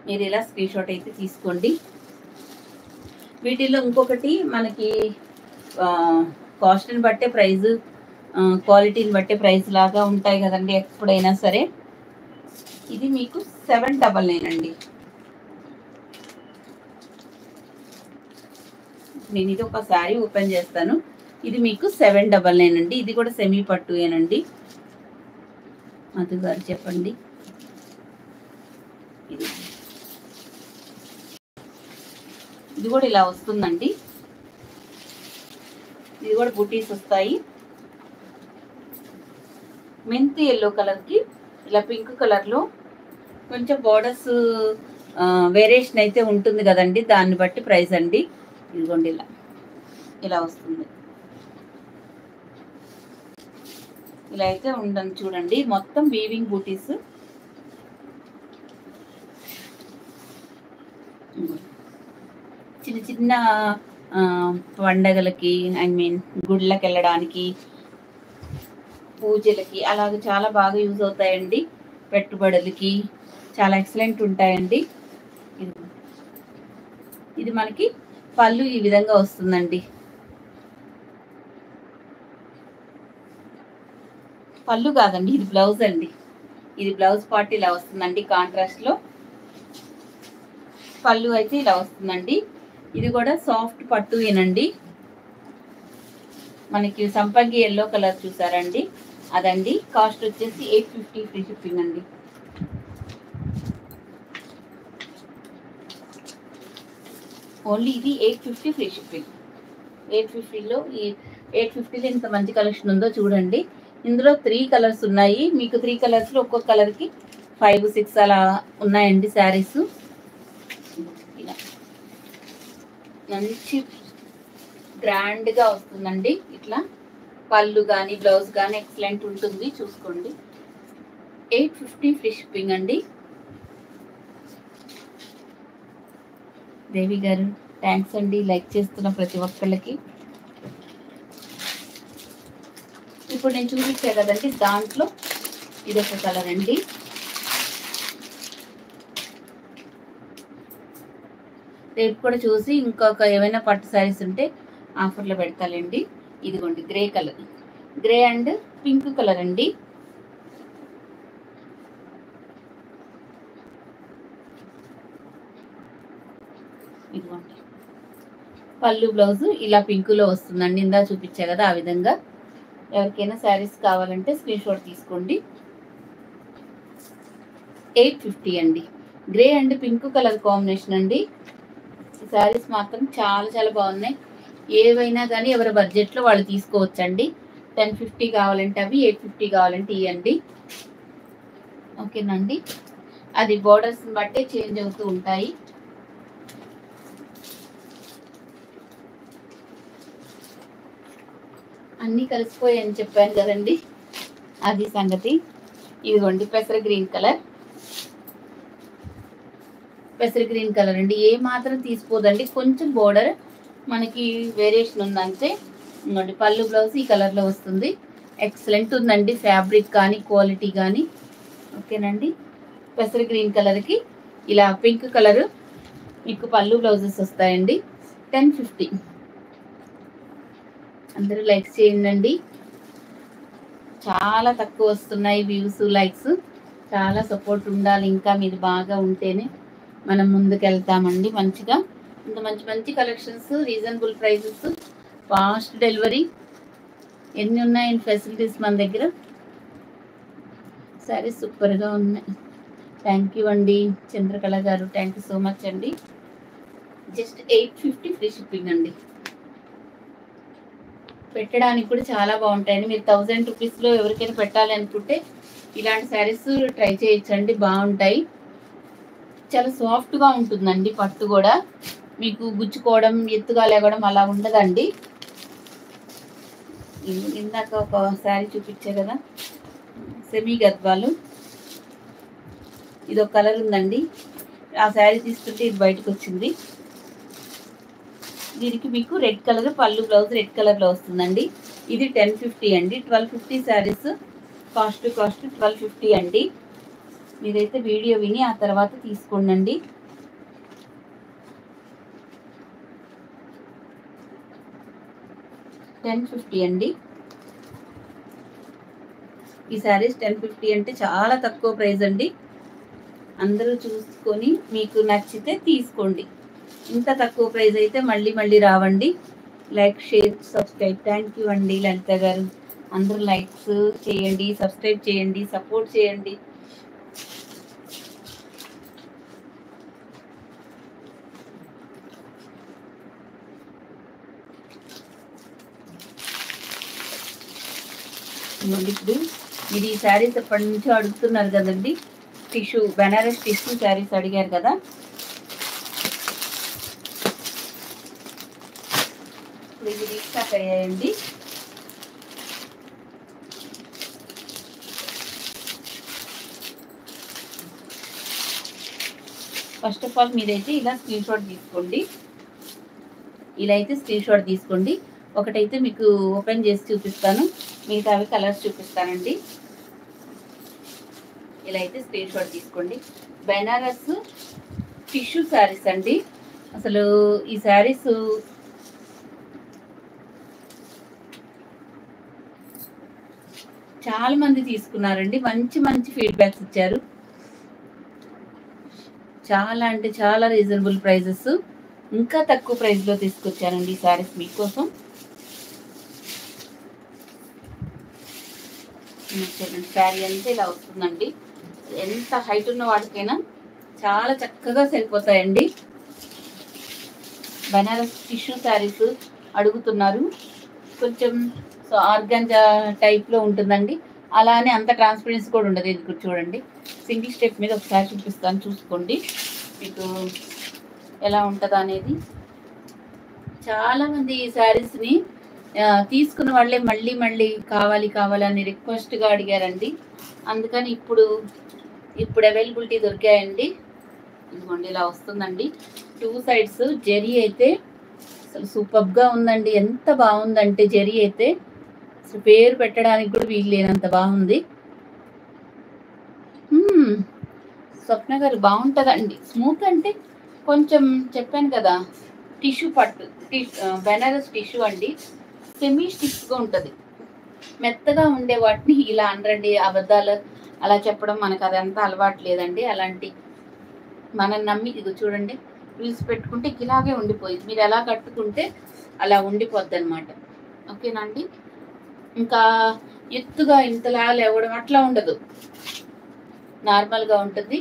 మీరు ఇలా స్క్రీన్ షాట్ అయితే తీసుకోండి. వీటిల్లో ఇంకొకటి మనకి కాస్ట్ని బట్టే ప్రైస్, క్వాలిటీని బట్టే ప్రైస్ లాగా ఉంటాయి కదండి ఎప్పుడైనా సరే. ఇది మీకు 799 అండి. నేను ఇది ఒక శారీ ఓపెన్ చేస్తాను. ఇది మీకు 799 అండి. ఇది కూడా సెమీ పట్టుయేనండి. మధు గారు చెప్పండి. ఇది కూడా ఇలా వస్తుందండి. ఇది కూడా బూటీస్ వస్తాయి. మెంతి ఎల్లో కలర్కి ఇలా పింక్ కలర్లో కొంచెం బోర్డర్స్ వేరియేషన్ అయితే ఉంటుంది కదండి, దాన్ని బట్టి ప్రైస్ అండి. ఇదిగోండి ఇలా వస్తుంది. ఇలా అయితే ఉండండి చూడండి. మొత్తం వీవింగ్ బూటీస్. చిన్న చిన్న పండగలకి గుళ్ళకి వెళ్ళడానికి, పూజలకి అలాగే చాలా బాగా యూజ్ అవుతాయండి. పెట్టుబడులకి చాలా ఎక్సలెంట్ ఉంటాయండి. ఇది మనకి పళ్ళు ఈ విధంగా వస్తుందండి. పళ్ళు కాదండి, ఇది బ్లౌజ్ అండి. ఇది బ్లౌజ్ పార్ట్ ఇలా వస్తుందండి కాంట్రాస్ట్లో. పళ్ళు అయితే ఇలా వస్తుందండి. ఇది కూడా సాఫ్ట్ పట్టుయేనండి. మనకి సంపంగి ఎల్లో కలర్ చూసారండి, అదండి. కాస్ట్ వచ్చేసి 850 ఫ్రీ షిప్పింగ్ అండి. ఓన్లీ ఇది 850 ఫ్రీ షిప్పింగ్. 850లో ఈ 850లో ఇంత మంచి కలెక్షన్ ఉందో చూడండి. ఇందులో 3 కలర్స్ ఉన్నాయి. మీకు 3 కలర్స్లో ఒక్కొక్క కలర్కి 5, 6 అలా ఉన్నాయండి శారీస్. ఇలా మంచి గ్రాండ్గా వస్తుందండి. ఇట్లా పళ్ళు కానీ బ్లౌజ్ కానీ ఎక్సలెంట్ ఉంటుంది, చూసుకోండి. 850 ఫ్రీ షిప్పింగ్ అండి. దేవి గారు థ్యాంక్స్ అండి, లైక్ చేస్తున్న ప్రతి ఒక్కళ్ళకి. ఇప్పుడు నేను చూపించే కదండి, దాంట్లో ఇదొక కలర్ అండి. రేపు కూడా చూసి ఇంకొక ఏమైనా పట్టు శారీస్ ఉంటే ఆఫర్లో పెడతానండి. ఇదిగోండి grey colour, grey and pink colour అండి. ఇదిగోండి పళ్ళు బ్లౌజ్ ఇలా పింకులో వస్తుందండి. ఇందా చూపించా కదా ఆ విధంగా. ఎవరికైనా శారీస్ కావాలంటే స్క్రీన్ షాట్ తీసుకోండి. 850 అండి. Grey and pink colour combination అండి. ఈ శారీస్ మాత్రం చాలా చాలా బాగున్నాయి. ఏవైనా కానీ ఎవరి బడ్జెట్లో వాళ్ళు తీసుకోవచ్చండి. 1050 కావాలంటే అవి, 850 కావాలంటే ఇవ్వండి. ఓకేనండి. అది బోర్డర్స్ని బట్టే చేంజ్ అవుతూ ఉంటాయి. అన్నీ కలిసిపోయాయని చెప్పాను కదండి, అది సంగతి. ఇదిగోండి పెసర గ్రీన్ కలర్, పెసర గ్రీన్ కలర్ అండి. ఏ మాత్రం తీసిపోదండి, కొంచెం బోర్డర్ మనకి వేరియేషన్ ఉందంటే. ఇంకోండి పళ్ళు బ్లౌజ్ ఈ కలర్లో వస్తుంది. ఎక్సలెంట్ ఉందండి ఫ్యాబ్రిక్ కానీ క్వాలిటీ కానీ. ఓకేనండి. పెసర గ్రీన్ కలర్కి ఇలా పింక్ కలరు మీకు పళ్ళు బ్లౌజెస్ వస్తాయండి. 1050. అందరూ లైక్స్ చేయండి. చాలా తక్కువ వస్తున్నాయి వ్యూస్, లైక్స్. చాలా సపోర్ట్ ఉండాలి, ఇంకా మీరు బాగా ఉంటేనే మనం ముందుకు వెళ్తామండి మంచిగా. ఇంత మంచి మంచి collections, reasonable prices, fast delivery, ఎన్ని ఉన్నాయండి ఫెసిలిటీస్ మన దగ్గర. సరే సూపర్గా ఉన్నాయి. థ్యాంక్ యూ అండి చంద్రకళ గారు, థ్యాంక్ యూ సో మచ్ అండి. జస్ట్ 850 ఫ్రీ షిప్పింగ్ అండి. పెట్టడానికి కూడా చాలా బాగుంటాయండి. మీరు 1000 రూపీస్లో ఎవరికైనా పెట్టాలి అనుకుంటే ఇలాంటి శారీస్ ట్రై చేయొచ్చండి, బాగుంటాయి. చాలా సాఫ్ట్గా ఉంటుందండి పట్టు కూడా. మీకు గుచ్చుకోవడం, ఎత్తుగా లేవడం అలా ఉండదండి. ఇందాక ఒక శారీ చూపించే కదా సెమీ గద్వాలు, ఇది ఒక కలర్ ఉందండి. ఆ శారీ తీసుకుంటే ఇది బయటకు వచ్చింది. దీనికి మీకు రెడ్ కలర్ పళ్ళు బ్లౌజ్ రెడ్ కలర్లో వస్తుందండి. ఇది 1050 అండి. 1250 శారీస్ కాస్ట్ 1250 అండి. మీరైతే వీడియో విని ఆ తర్వాత తీసుకోండి. $1050 అండి. ఈ శారీస్ 1050 అంటే చాలా తక్కువ ప్రైస్ అండి. అందరూ చూసుకొని మీకు నచ్చితే తీసుకోండి. ఇంత తక్కువ ప్రైస్ అయితే మళ్ళీ మళ్ళీ రావండి. Like, share, subscribe. Thank you అండి లలిత గారు. అందరూ లైక్స్ చేయండి, సబ్స్క్రైబ్ చేయండి, సపోర్ట్ చేయండి. ఇప్పుడు మీరు ఈ శారీస్ ఎప్పటి నుంచో అడుగుతున్నారు కదండి. టిష్యూ, బెనారస్ టిష్యూ శారీస్ అడిగారు కదా. ఇప్పుడు ఇవి రీస్టాక్ అయ్యాయండి. ఫస్ట్ ఆఫ్ ఆల్ మీరైతే ఇలా స్క్రీన్ షాట్ తీసుకోండి. ఇలా అయితే స్క్రీన్ షాట్ తీసుకోండి. ఒకటైతే మీకు ఓపెన్ చేసి చూపిస్తాను, మిగతావి కలర్స్ చూపిస్తానండి. ఇలా అయితే స్క్రీన్ షాట్ తీసుకోండి. బెనారస్ టిష్యూ శారీస్ అండి. అసలు ఈ శారీస్ చాలా మంది తీసుకున్నారండి, మంచి మంచి ఫీడ్బ్యాక్స్ ఇచ్చారు. చాలా అంటే చాలా రీజనబుల్ ప్రైజెస్, ఇంకా తక్కువ ప్రైస్లో తీసుకొచ్చానండి ఈ శారీస్ మీకోసం. చూడండి, శారీ అంతా ఇలా వస్తుందండి. ఎంత హైట్ ఉన్న వాటికైనా చాలా చక్కగా సరిపోతాయండి. బనారస్ టిష్యూ శారీస్ అడుగుతున్నారు, కొంచెం సో ఆర్గాంజా టైప్లో ఉంటుందండి. అలానే అంత ట్రాన్స్పరెన్సీ కూడా ఉండదు. ఇది చూడండి, సింగిల్ స్టెప్ మీద ఒకసారి చూపిస్తాను, చూసుకోండి మీకు ఎలా ఉంటుందా అనేది. చాలామంది ఈ శారీస్ని తీసుకున్న వాళ్ళే మళ్ళీ మళ్ళీ కావాలి కావాలని రిక్వెస్ట్గా అడిగారండి. అందుకని ఇప్పుడు అవైలబిలిటీ దొరికాయండి. ఇదిగోండి, ఇలా వస్తుందండి. 2 సైడ్స్ జరీ అయితే అసలు సూపర్గా ఉందండి. ఎంత బాగుందంటే జరీ అయితే అసలు పేరు పెట్టడానికి కూడా వీలు లేనంత బాగుంది. స్వప్న గారు బాగుంటుందండి. స్మూత్ అంటే కొంచెం చెప్పాను కదా, టిష్యూ పట్టు, బెనారస్ టిష్యూ అండి. సెమీ స్టిక్స్గా ఉంటుంది. మెత్తగా ఉండే వాటిని ఇలా అనరండి, అబద్ధాలు అలా చెప్పడం మనకు అదంతా అలవాటు లేదండి. అలాంటి మనం నమ్మి ఇది చూడండి, రూల్స్ పెట్టుకుంటే ఇలాగే ఉండిపోయింది. మీరు ఎలా కట్టుకుంటే అలా ఉండిపోద్ది అనమాట. ఓకేనా అండి? ఇంకా ఎత్తుగా ఇంతలా లేవడం అట్లా ఉండదు, నార్మల్గా ఉంటుంది.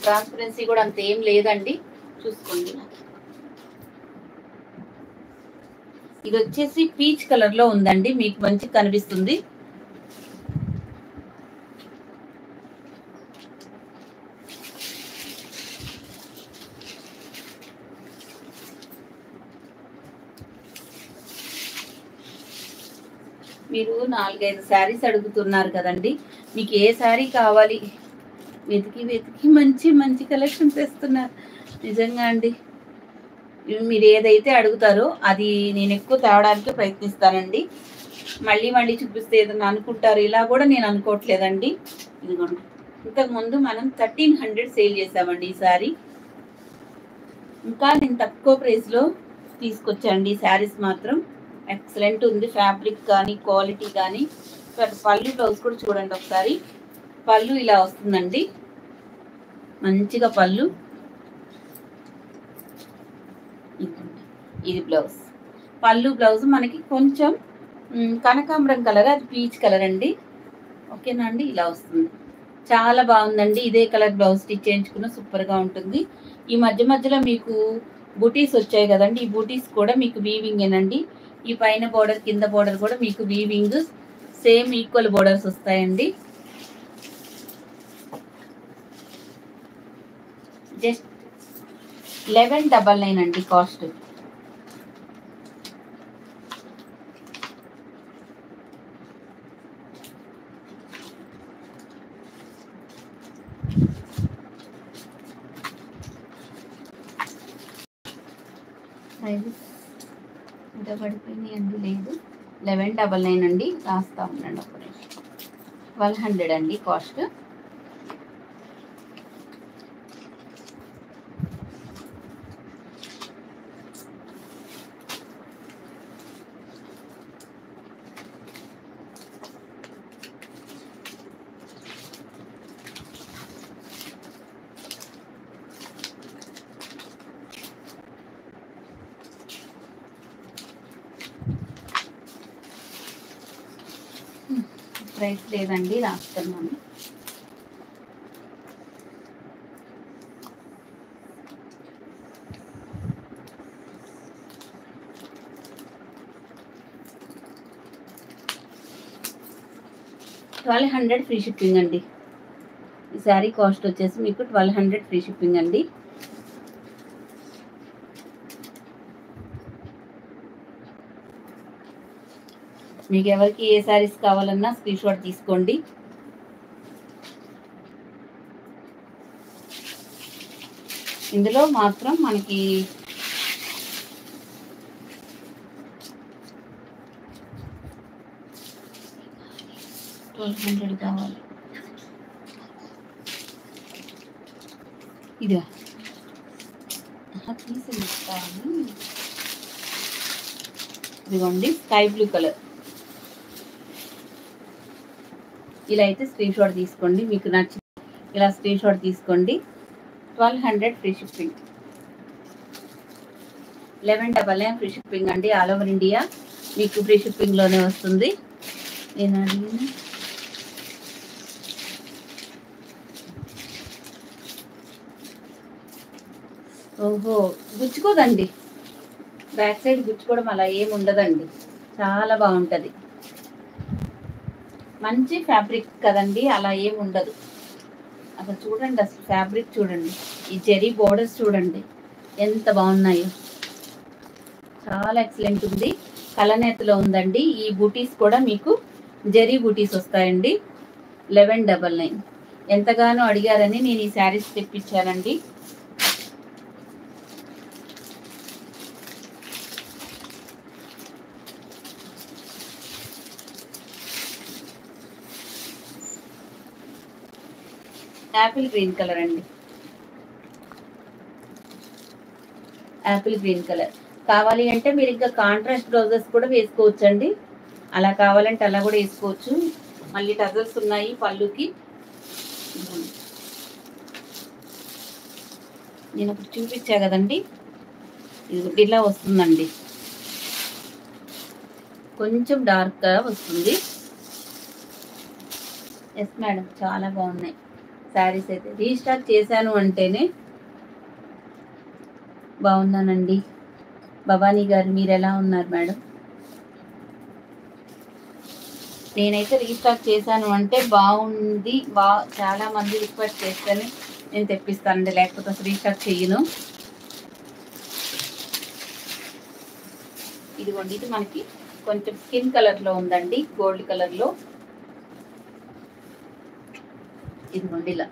ట్రాన్స్పరెన్సీ కూడా అంత ఏం లేదండి, చూసుకోండి. ఇది వచ్చేసి పీచ్ కలర్లో ఉందండి, మీకు మంచిగా కనిపిస్తుంది. మీరు 4-5 శారీస్ అడుగుతున్నారు కదండి, మీకు ఏ శారీ కావాలి వెతికి వెతికి మంచి మంచి కలెక్షన్ తెస్తున్నారు. నిజంగా అండి, మీరు ఏదైతే అడుగుతారో అది నేను ఎక్కువ తేవడానికి ప్రయత్నిస్తానండి. మళ్ళీ మళ్ళీ చూపిస్తే ఏదన్నా అనుకుంటారు, ఇలా కూడా నేను అనుకోవట్లేదండి. ఇదిగోండి, ఇంతకుముందు మనం 1300 సేల్ చేసామండి ఈ శారీ. ఇంకా నేను తక్కువ ప్రైస్లో తీసుకొచ్చాండి ఈ శారీస్. మాత్రం ఎక్సలెంట్ ఉంది, ఫ్యాబ్రిక్ కానీ క్వాలిటీ కానీ. పళ్ళు బ్లౌజ్ కూడా చూడండి ఒకసారి. పళ్ళు ఇలా వస్తుందండి, మంచిగా పళ్ళు. ఇది బ్లౌజ్, పళ్ళు బ్లౌజ్ మనకి కొంచెం కనకాంబరం కలర్, అది పీచ్ కలర్ అండి. ఓకేనా అండి? ఇలా వస్తుంది, చాలా బాగుందండి. ఇదే కలర్ బ్లౌజ్ స్టిచ్ చేయించుకున్న సూపర్గా ఉంటుంది. ఈ మధ్య మధ్యలో మీకు బూటీస్ వచ్చాయి కదండి, ఈ బూటీస్ కూడా మీకు వీవింగ్ ఏనండి. ఈ పైన బోర్డర్ కింద బోర్డర్ కూడా మీకు వీవింగ్ సేమ్ ఈక్వల్ బోర్డర్స్ వస్తాయండి. జస్ట్ 1199 అండి కాస్ట్. ఇంకా పడిపోయినాయి అండి, లేదు 1199 అండి. రాస్తా ఉండండి ఒక నిమిషం. 1200 అండి కాస్ట్. ప్రైస్ లేదండి, రాస్తున్నాను. $1200 ఫ్రీ షిప్పింగ్ అండి. ఈ శారీ కాస్ట్ వచ్చేసి మీకు 1200 ఫ్రీ షిప్పింగ్ అండి. మీకు ఎవరికి ఏ శారీస్ కావాలన్నా స్క్రీన్ షాట్ తీసుకోండి. ఇందులో మాత్రం మనకి 1200 కావాలి. ఇదిగా తీసి ఇస్తాను. ఇదిగోండి స్కై బ్లూ కలర్. ఇలా అయితే స్క్రీన్ షాట్ తీసుకోండి, మీకు నచ్చి ఇలా స్క్రీన్ షాట్ తీసుకోండి. 1200 ఫ్రీ షిప్పింగ్. 1199 ఫ్రీ షిప్పింగ్ అండి. ఆల్ ఓవర్ ఇండియా మీకు ఫ్రీ షిప్పింగ్లోనే వస్తుంది. నేను అడిగిన ఓహో గుచ్చుకోదండి, బ్యాక్ సైడ్ గుచ్చుకోవడం అలా ఏమి ఉండదండి, చాలా బాగుంటుంది. మంచి ఫ్యాబ్రిక్ కదండి, అలా ఏమి ఉండదు. అసలు చూడండి, అసలు ఫ్యాబ్రిక్ చూడండి, ఈ జెరీ బోర్డర్స్ చూడండి ఎంత బాగున్నాయో, చాలా ఎక్సలెంట్ ఉంది. కలనేతలో ఉందండి. ఈ బూటీస్ కూడా మీకు జెరీ బూటీస్ వస్తాయండి. 1199. ఎంతగానో అడిగారని నేను ఈ శారీస్ తెప్పించానండి. యాపిల్ గ్రీన్ కలర్ అండి, యాపిల్ గ్రీన్ కలర్. కావాలి అంటే మీరు ఇంకా కాంట్రాస్ట్ బ్లౌజెస్ కూడా వేసుకోవచ్చు అండి. అలా కావాలంటే అలా కూడా వేసుకోవచ్చు. మళ్ళీ టజల్స్ ఉన్నాయి పళ్ళుకి. నేను ఇప్పుడు చూపించా కదండి, ఇది ఇలా వస్తుందండి, కొంచెం డార్క్గా వస్తుంది. ఎస్ మేడం, చాలా బాగున్నాయి శారీస్. అయితే రీస్టాక్ చేశాను అంటేనే బాగున్నానండి. భవానీ గారు మీరు ఎలా ఉన్నారు మేడం? నేనైతే రీస్టాక్ చేశాను అంటే బాగుంది, చాలా మంది రిక్వెస్ట్ చేస్తేనే నేను తెప్పిస్తానండి, లేకపోతే అసలు రీస్టాక్ చెయ్యను. ఇదిగోండి, ఇది మనకి కొంచెం స్కిన్ కలర్లో ఉందండి, గోల్డ్ కలర్లో. ఇదిగోండి ఇలా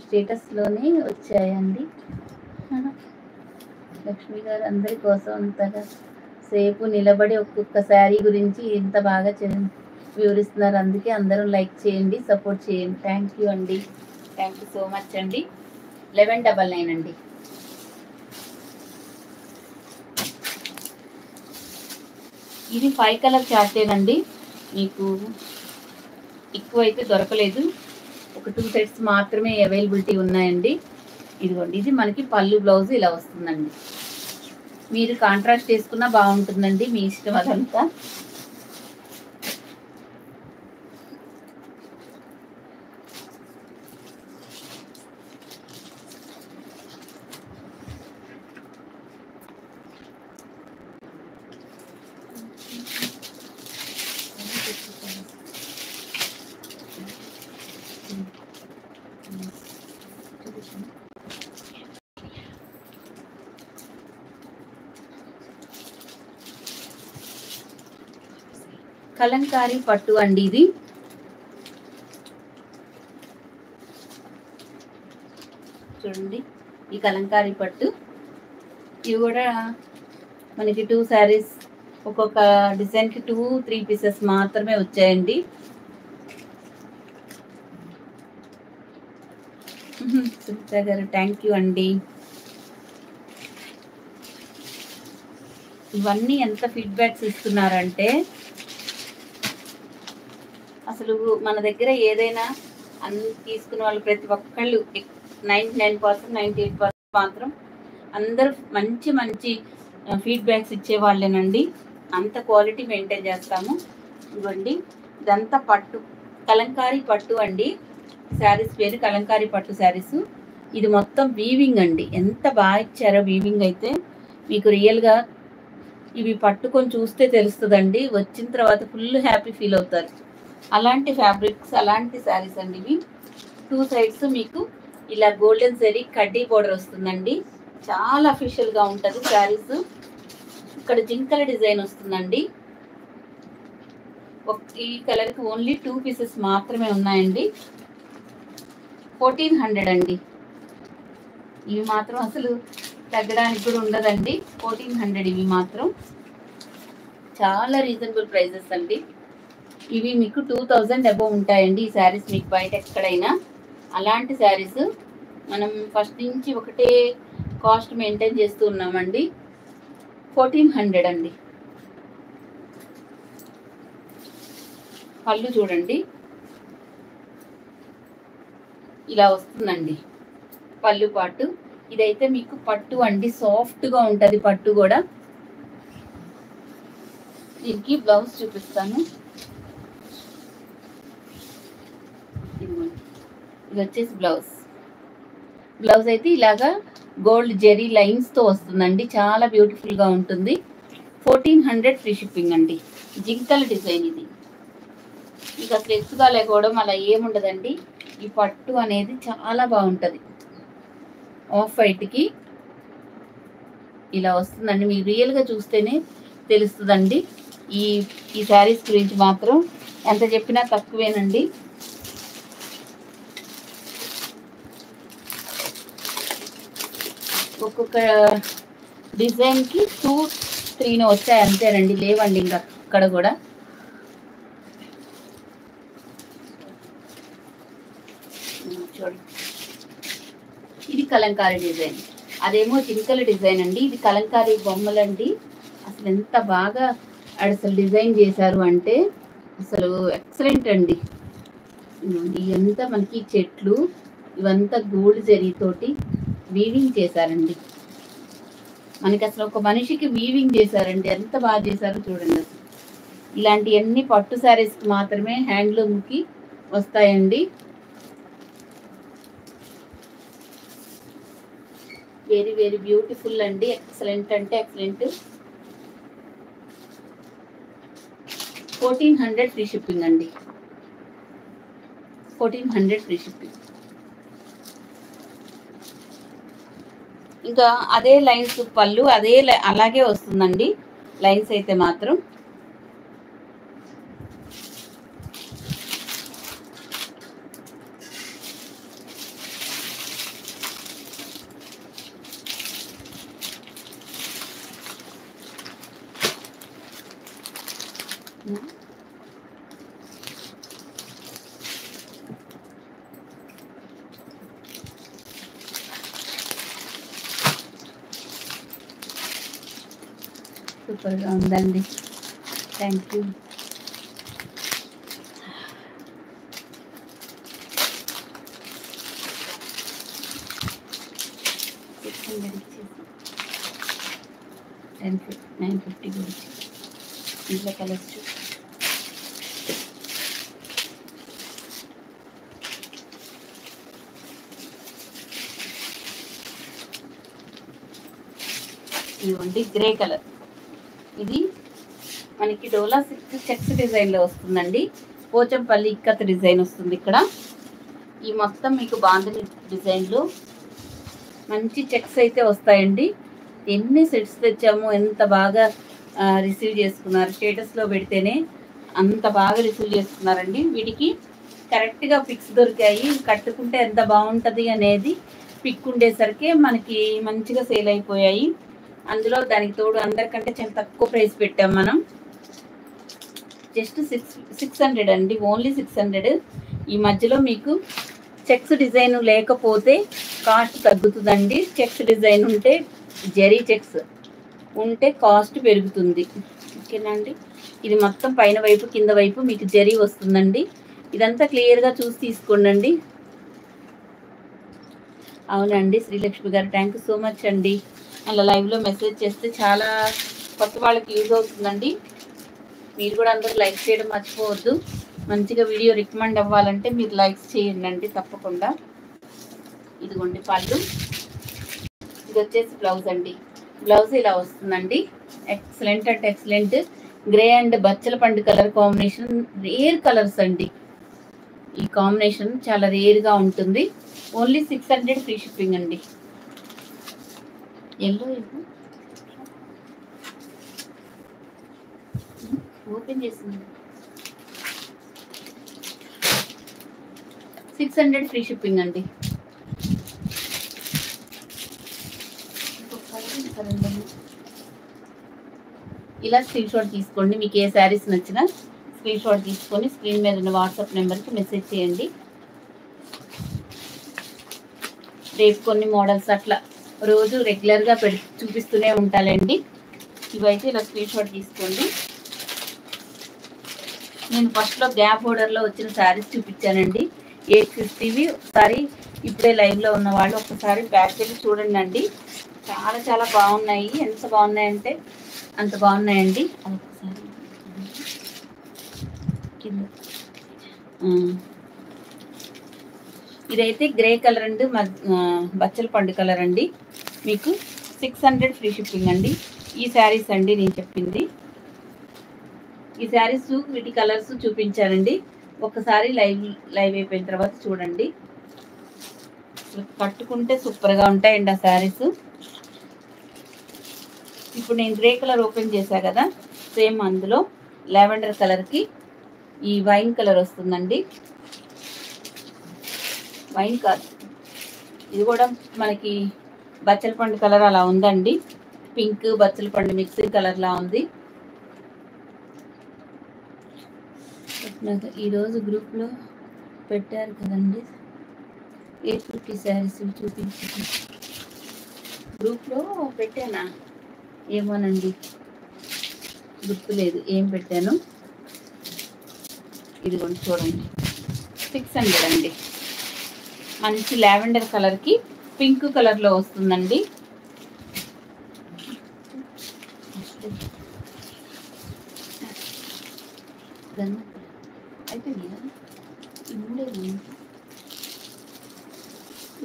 స్టేటస్లోనే వచ్చాయండి. లక్ష్మి గారు అందరి కోసం అంతగా సేపు నిలబడి ఒక్కొక్క శారీ గురించి ఇంత బాగా వివరిస్తున్నారు. అందుకే అందరూ లైక్ చేయండి, సపోర్ట్ చేయండి. థ్యాంక్ యూ అండి, థ్యాంక్ యూ సో మచ్ అండి. 1199 అండి. ఇది 5 కలర్ చార్టేనండి, మీకు ఎక్కువైతే దొరకలేదు, ఒక 2 సెట్స్ మాత్రమే అవైలబిలిటీ ఉన్నాయండి. ఇదిగోండి, ఇది మనకి పళ్ళు బ్లౌజ్ ఇలా వస్తుందండి. మీరు కాంట్రాస్ట్ చేసుకున్నా బాగుంటుందండి, మీ ఇష్టం అదంతా. కలంకారీ పట్టు అండి ఇది. చూడండి, ఈ కలంకారీ పట్టు. ఇవి కూడా మనకి 2 శారీస్, ఒక్కొక్క డిజైన్కి 2-3 పీసెస్ మాత్రమే వచ్చాయండి. సునీత గారు థ్యాంక్ యూ అండి. ఇవన్నీ ఎంత ఫీడ్బ్యాక్స్ ఇస్తున్నారంటే, అసలు మన దగ్గర ఏదైనా తీసుకున్న వాళ్ళు ప్రతి ఒక్కళ్ళు 99%, 98% మాత్రం అందరూ మంచి మంచి ఫీడ్బ్యాక్స్ ఇచ్చేవాళ్ళేనండి. అంత క్వాలిటీ మెయింటైన్ చేస్తాము. ఇవ్వండి, ఇదంతా పట్టు, కలంకారీ పట్టు అండి. శారీస్ పేరు కలంకారీ పట్టు శారీస్. ఇది మొత్తం వీవింగ్ అండి, ఎంత బాగా ఇచ్చారో వీవింగ్ అయితే. మీకు రియల్గా ఇవి పట్టుకొని చూస్తే తెలుస్తుందండి, వచ్చిన తర్వాత ఫుల్ హ్యాపీ ఫీల్ అవుతారు. అలాంటి ఫ్యాబ్రిక్స్, అలాంటి శారీస్ అండి ఇవి. 2 సైడ్స్ మీకు ఇలా గోల్డెన్ జరీ కడ్డీ బోర్డర్ వస్తుందండి, చాలా అఫీషియల్గా ఉంటుంది శారీస్. ఇక్కడ జింకల డిజైన్ వస్తుందండి. ఈ కలర్కి ఓన్లీ 2 పీసెస్ మాత్రమే ఉన్నాయండి. 1400 అండి. ఇవి మాత్రం అసలు తగ్గడానికి కూడా ఉండదండి. 1400 ఇవి మాత్రం చాలా రీజనబుల్ ప్రైజెస్ అండి. ఇవి మీకు 2000 అబోవ్ ఉంటాయండి ఈ శారీస్ మీకు బయట ఎక్కడైనా. అలాంటి శారీస్ మనం ఫస్ట్ నుంచి ఒకటే కాస్ట్ మెయింటైన్ చేస్తూ ఉన్నామండి. 1400 అండి. పళ్ళు చూడండి ఇలా వస్తుందండి పళ్ళు పాటు. ఇదైతే మీకు పట్టు అండి, సాఫ్ట్గా ఉంటుంది పట్టు కూడా. దీనికి బ్లౌజ్ చూపిస్తాను. ఇది వచ్చేసి బ్లౌజ్ అయితే ఇలాగా గోల్డ్ జెరీ లైన్స్తో వస్తుందండి, చాలా బ్యూటిఫుల్గా ఉంటుంది. 1400 ఫ్రీ షిప్పింగ్ అండి. జింకల డిజైన్ ఇది. ఇక ఫ్లెక్స్గా లేకపోవడం అలా ఏముండదండి. ఈ పట్టు అనేది చాలా బాగుంటుంది. ఆఫ్ వైట్కి ఇలా వస్తుందండి. మీకు రియల్గా చూస్తేనే తెలుస్తుందండి. ఈ శారీస్ గురించి మాత్రం ఎంత చెప్పినా తక్కువేనండి. ఒక్కొక్క డిజైన్కి 2-3 వచ్చాయి అంతేనండి, లేవండి ఇంకా ఇక్కడ కూడా. చూడండి ఇది కలంకారీ డిజైన్, అదేమో జింకల డిజైన్ అండి. ఇది కలంకారీ బొమ్మలండి. అసలు ఎంత బాగా అసలు డిజైన్ చేశారు అంటే అసలు ఎక్సలెంట్ అండి. ఇదంతా మనకి చెట్లు, ఇవంతా గోల్డ్ జరీతోటి వీవింగ్ చేశారండి. మనకి అసలు ఒక మనిషికి వీవింగ్ చేశారండి, ఎంత బాగా చేశారో చూడండి. అసలు ఇలాంటివన్నీ పట్టు శారీస్కి మాత్రమే, హ్యాండ్లూమ్కి వస్తాయండి. వెరీ వెరీ బ్యూటిఫుల్ అండి, ఎక్సలెంట్ అంటే ఎక్సలెంట్. 1400 ఫ్రీ షిప్పింగ్ అండి. 1400 ఫ్రీ షిప్పింగ్. ఇంకా అదే లైన్స్ పళ్ళు అదే అలాగే వస్తుందండి లైన్స్ అయితే మాత్రం. సూపర్గా ఉందండి. Thank you. $950 గురించి ఇంట్లో కలర్స్ ఇవ్వండి. గ్రే కలర్, ఇది మనకి డోలా చెక్స్ డిజైన్లో వస్తుందండి. పోచంపల్లి ఇక్కత్ డిజైన్ వస్తుంది ఇక్కడ. ఈ మొత్తం మీకు బాంధని డిజైన్లో మంచి చెక్స్ అయితే వస్తాయండి. ఎన్ని సెట్స్ తెచ్చాము, ఎంత బాగా రిసీవ్ చేసుకున్నారు. స్టేటస్లో పెడితేనే అంత బాగా రిసీవ్ చేసుకున్నారండి. వీటికి కరెక్ట్గా పిక్స్ దొరికాయి. కట్టుకుంటే ఎంత బాగుంటుంది అనేది పిక్ ఉండేసరికి మనకి మంచిగా సేల్ అయిపోయాయి. అందులో దానికి తోడు అందరికంటే చాలా తక్కువ ప్రైస్ పెట్టాం మనం. జస్ట్ 600 అండి, ఓన్లీ 600. ఈ మధ్యలో మీకు చెక్స్ డిజైన్ లేకపోతే కాస్ట్ తగ్గుతుందండి. చెక్స్ డిజైన్ ఉంటే, జరీ చెక్స్ ఉంటే కాస్ట్ పెరుగుతుంది. ఓకేనా అండి. ఇది మొత్తం పైన వైపు కింద వైపు మీకు జరీ వస్తుందండి. ఇదంతా క్లియర్గా చూసి తీసుకోండి. అవునండి శ్రీలక్ష్మి గారు, థ్యాంక్ యూ సో మచ్ అండి. అలా లైవ్లో మెసేజ్ చేస్తే చాలా కొత్త వాళ్ళకి యూజ్ అవుతుందండి. మీరు కూడా అందరూ లైక్ చేయడం మర్చిపోవద్దు. మంచిగా వీడియో రికమెండ్ అవ్వాలంటే మీరు లైక్స్ చేయండి తప్పకుండా. ఇదిగోండి పళ్ళు. ఇది వచ్చేసి బ్లౌజ్ అండి. బ్లౌజ్ ఇలా వస్తుందండి. ఎక్సలెంట్ అంటే ఎక్సలెంట్. గ్రే అండ్ బచ్చల పండు కలర్ కాంబినేషన్, రేర్ కలర్స్ అండి. ఈ కాంబినేషన్ చాలా రేర్గా ఉంటుంది. ఓన్లీ 600 ఫ్రీ షిప్పింగ్ అండి. ఎల్లో ఓపెన్ చేసింది. 600 ఫ్రీ షిప్పింగ్ అండి. ఇలా స్క్రీన్ షాట్ తీసుకోండి. మీకు ఏ శారీస్ నచ్చినా స్క్రీన్ షాట్ తీసుకొని స్క్రీన్ మీద ఉన్న వాట్సాప్ నెంబర్కి మెసేజ్ చేయండి. రేపు కొన్ని మోడల్స్ అట్లా రోజు రెగ్యులర్గా చూపిస్తూనే ఉంటానండి. ఇవైతే ఇలా స్క్రీన్ షాట్ తీసుకోండి. నేను ఫస్ట్లో గ్యాప్ బోర్డర్లో వచ్చిన శారీస్ చూపించానండి 850వి. ఒకసారి ఇప్పుడే లైవ్లో ఉన్న వాళ్ళు ఒకసారి బ్యాక్ వెళ్ళి చూడండి అండి. చాలా చాలా బాగున్నాయి. ఎంత బాగున్నాయంటే అంత బాగున్నాయండి. ఒకసారి కింద ఇదైతే గ్రే కలర్ అండి, బచ్చల పండు కలర్ అండి. మీకు 600 ఫ్రీ షిప్పింగ్ అండి. ఈ శారీస్ అండి నేను చెప్పింది. ఈ శారీస్ వీటి కలర్స్ చూపించానండి. ఒకసారి లైవ్ అయిపోయిన తర్వాత చూడండి. కట్టుకుంటే సూపర్గా ఉంటాయండి ఆ శారీస్. ఇప్పుడు నేను గ్రే కలర్ ఓపెన్ చేశా కదా, సేమ్ అందులో లావెండర్ కలర్కి ఈ వైన్ కలర్ వస్తుందండి. వైన్ కలర్ ఇది కూడా మనకి బచ్చల పండు కలర్ అలా ఉందండి. పింక్ బచ్చల పండు మిక్సింగ్ కలర్లా ఉంది. ఈరోజు గ్రూప్లో పెట్టారు కదండి 850 శారీస్ చూపించి గ్రూప్లో పెట్టానా ఏమోనండి, గుర్తులేదు ఏం పెట్టాను. ఇదిగోండి చూడండి 600 అండి. మంచి లావెండర్ కలర్కి పింక్ కలర్లో వస్తుందండి.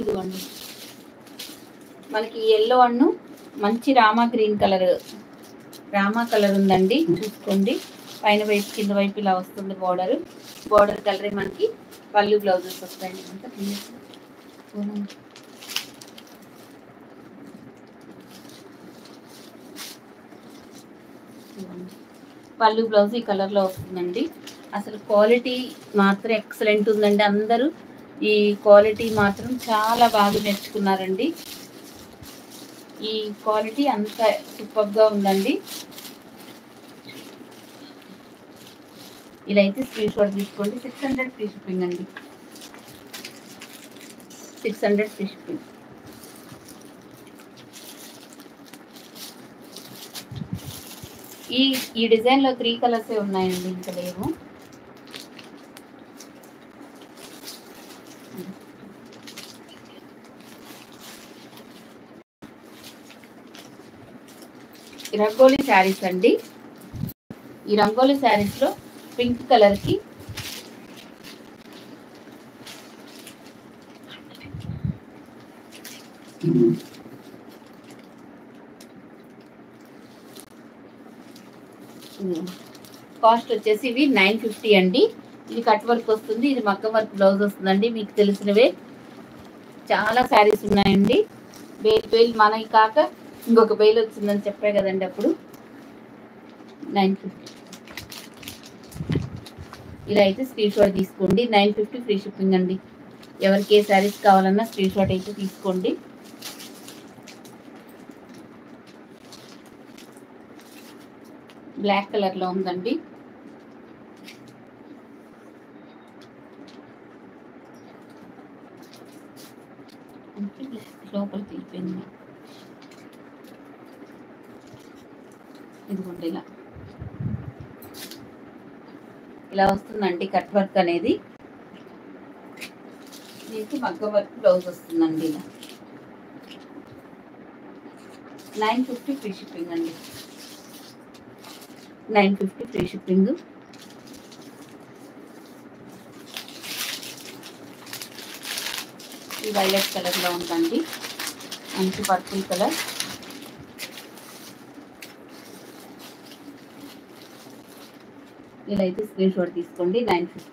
ఇదిగోండి మనకి ఎల్లో అన్ను మంచి Rama green colour, Rama colour ఉందండి. చూసుకోండి పైన వైపు కింద వైపు ఇలా వస్తుంది బార్డర్ కలరే మనకి పళ్ళు బ్లౌజెస్ వస్తాయండి. అంతా పళ్ళు బ్లౌజ్ ఈ కలర్లో వస్తుందండి. అసలు క్వాలిటీ మాత్రం ఎక్సలెంట్ ఉందండి. అందరూ ఈ క్వాలిటీ మాత్రం చాలా బాగా నేర్చుకున్నారండి. ఈ క్వాలిటీ అంత సూపర్గా ఉందండి. ఇలా అయితే స్క్రీన్ షాట్ తీసుకోండి. 600 ఫ్రీ షిప్పింగ్ అండి. 600 ఫ్రీ షిప్పింగ్. ఈ డిజైన్లో 3 కలర్సే ఉన్నాయండి, ఇంకా లేవు. రంగోలీ శారీస్ అండి. ఈ రంగోలీ శారీస్లో పింక్ కలర్కి కాస్ట్ వచ్చేసి ఇవి 950 అండి. ఇది కట్ వర్క్ వస్తుంది, ఇది మగ్గం వర్క్ బ్లౌజ్ వస్తుందండి. మీకు తెలిసినవే చాలా శారీస్ ఉన్నాయండి. బేల్ మనకి కాక ఇంకొక బేల్ వచ్చిందని చెప్పే కదండి అప్పుడు. 950. ఇలా అయితే స్క్రీన్ షాట్ తీసుకోండి. 950 ఫ్రీ షిప్పింగ్ అండి. ఎవరికి ఏ శారీస్ కావాలన్నా స్క్రీన్ షాట్ అయితే తీసుకోండి. బ్లాక్ కలర్లో ఉందండి. లోపలికి వెళ్ళిపోయింది. ఇదిగోండి ఇలా వస్తుందండి కట్ వర్క్ అనేది. దీనికి మగ్గ వర్క్ బ్లౌజ్ వస్తుందండి. ఇలా 950 ఫ్రీ షిప్పింగ్ అండి. 950 ఫ్రీ షిప్పింగ్. ఈ వైలెట్ కలర్లో ఉందండి, మంచి పర్పుల్ కలర్. ఇలా అయితే స్క్రీన్ షాట్ తీసుకోండి. 950.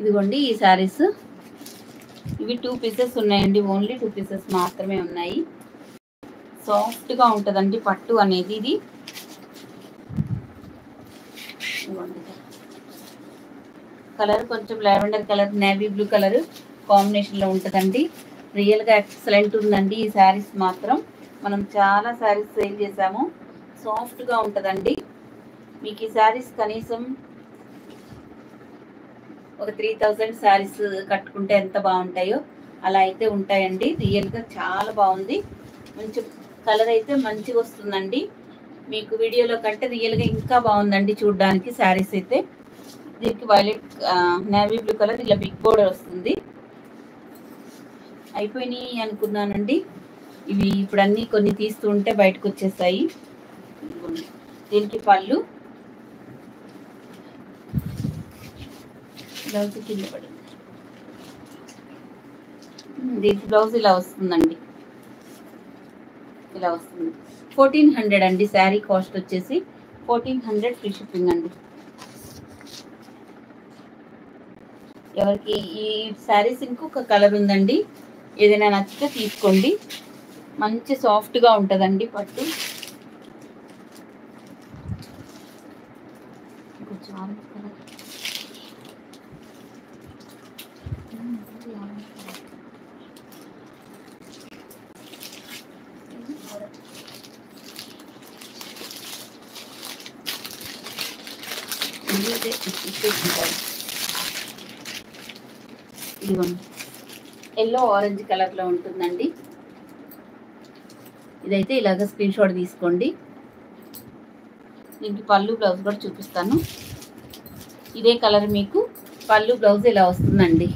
ఇదిగోండి ఈ శారీస్. ఇవి 2 పీసెస్ ఉన్నాయండి, ఓన్లీ 2 పీసెస్ మాత్రమే ఉన్నాయి. సాఫ్ట్గా ఉంటుందండి పట్టు అనేది. ఇది కలర్ కొంచెం lavender colour, navy blue colour కాంబినేషన్లో ఉంటుందండి. రియల్గా ఎక్సలెంట్ ఉందండి ఈ శారీస్ మాత్రం. మనం చాలా శారీస్ సేల్ చేసాము. సాఫ్ట్గా ఉంటుందండి. మీకు ఈ శారీస్ కనీసం ఒక 3000 శారీస్ కట్టుకుంటే ఎంత బాగుంటాయో అలా అయితే ఉంటాయండి. రియల్గా చాలా బాగుంది. మంచి కలర్ అయితే మంచిగా వస్తుందండి. మీకు వీడియోలో కంటే రియల్గా ఇంకా బాగుందండి చూడడానికి శారీస్ అయితే. దీనికి వైలెట్ నేవీ బ్లూ కలర్ ఇలా బిగ్ బోర్డర్ వస్తుంది. అయిపోయినాయి అనుకున్నానండి. ఇవి ఇప్పుడు అన్నీ కొన్ని తీస్తూ ఉంటే బయటకు వచ్చేసాయి. దీనికి పళ్ళు, బ్లౌజ్ కింద పడింది. దీనికి బ్లౌజ్ ఇలా వస్తుందండి, ఇలా వస్తుంది. 1400 అండి శారీ కాస్ట్ వచ్చేసి. 1400 ఫ్రీ షిప్పింగ్ అండి. ఎవరికి ఈ శారీస్ ఇంకొక కలర్ ఉందండి, ఏదైనా నచ్చితే తీసుకోండి. మంచి సాఫ్ట్గా ఉంటుందండి పట్టు. చాలా కలర్ ఇదిగోండి ఎల్లో ఆరెంజ్ కలర్లో ఉంటుందండి. ఇదైతే ఇలాగ స్క్రీన్ షాట్ తీసుకోండి. దీనికి పళ్ళు బ్లౌజ్ కూడా చూపిస్తాను. ఇదే కలర్ మీకు పళ్ళు బ్లౌజ్ ఇలా వస్తుందండి.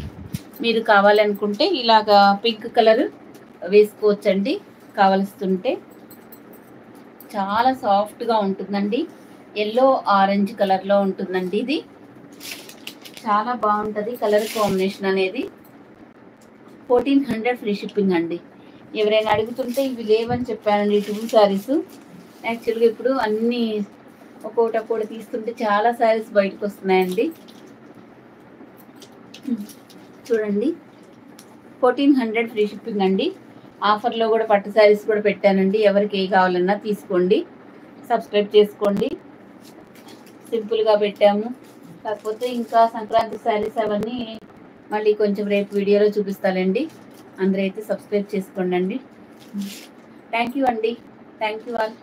మీరు కావాలనుకుంటే ఇలాగా పింక్ కలర్ వేసుకోవచ్చండి కావలస్తుంటే. చాలా సాఫ్ట్గా ఉంటుందండి. ఎల్లో ఆరెంజ్ కలర్లో ఉంటుందండి. ఇది చాలా బాగుంటుంది కలర్ కాంబినేషన్ అనేది. 1400 ఫ్రీ షిప్పింగ్ అండి. ఎవరైనా అడుగుతుంటే ఇవి లేవని చెప్పానండి 2 శారీస్. యాక్చువల్గా ఇప్పుడు అన్నీ ఒక్కొక్కటి తీస్తుంటే చాలా శారీస్ బయటకు వస్తున్నాయండి. చూడండి 1400 ఫ్రీ షిప్పింగ్ అండి. ఆఫర్లో కూడా పట్టు శారీస్ కూడా పెట్టానండి. ఎవరికి ఏ కావాలన్నా తీసుకోండి. సబ్స్క్రైబ్ చేసుకోండి. సింపుల్గా పెట్టాము. కాకపోతే ఇంకా సంక్రాంతి శారీస్ అవన్నీ మళ్ళీ కొంచెం రేపు వీడియోలో చూపిస్తానండి. అందరూ అయితే సబ్స్క్రైబ్ చేసుకోండి అండి. థ్యాంక్ యూ అండి. Thank you all.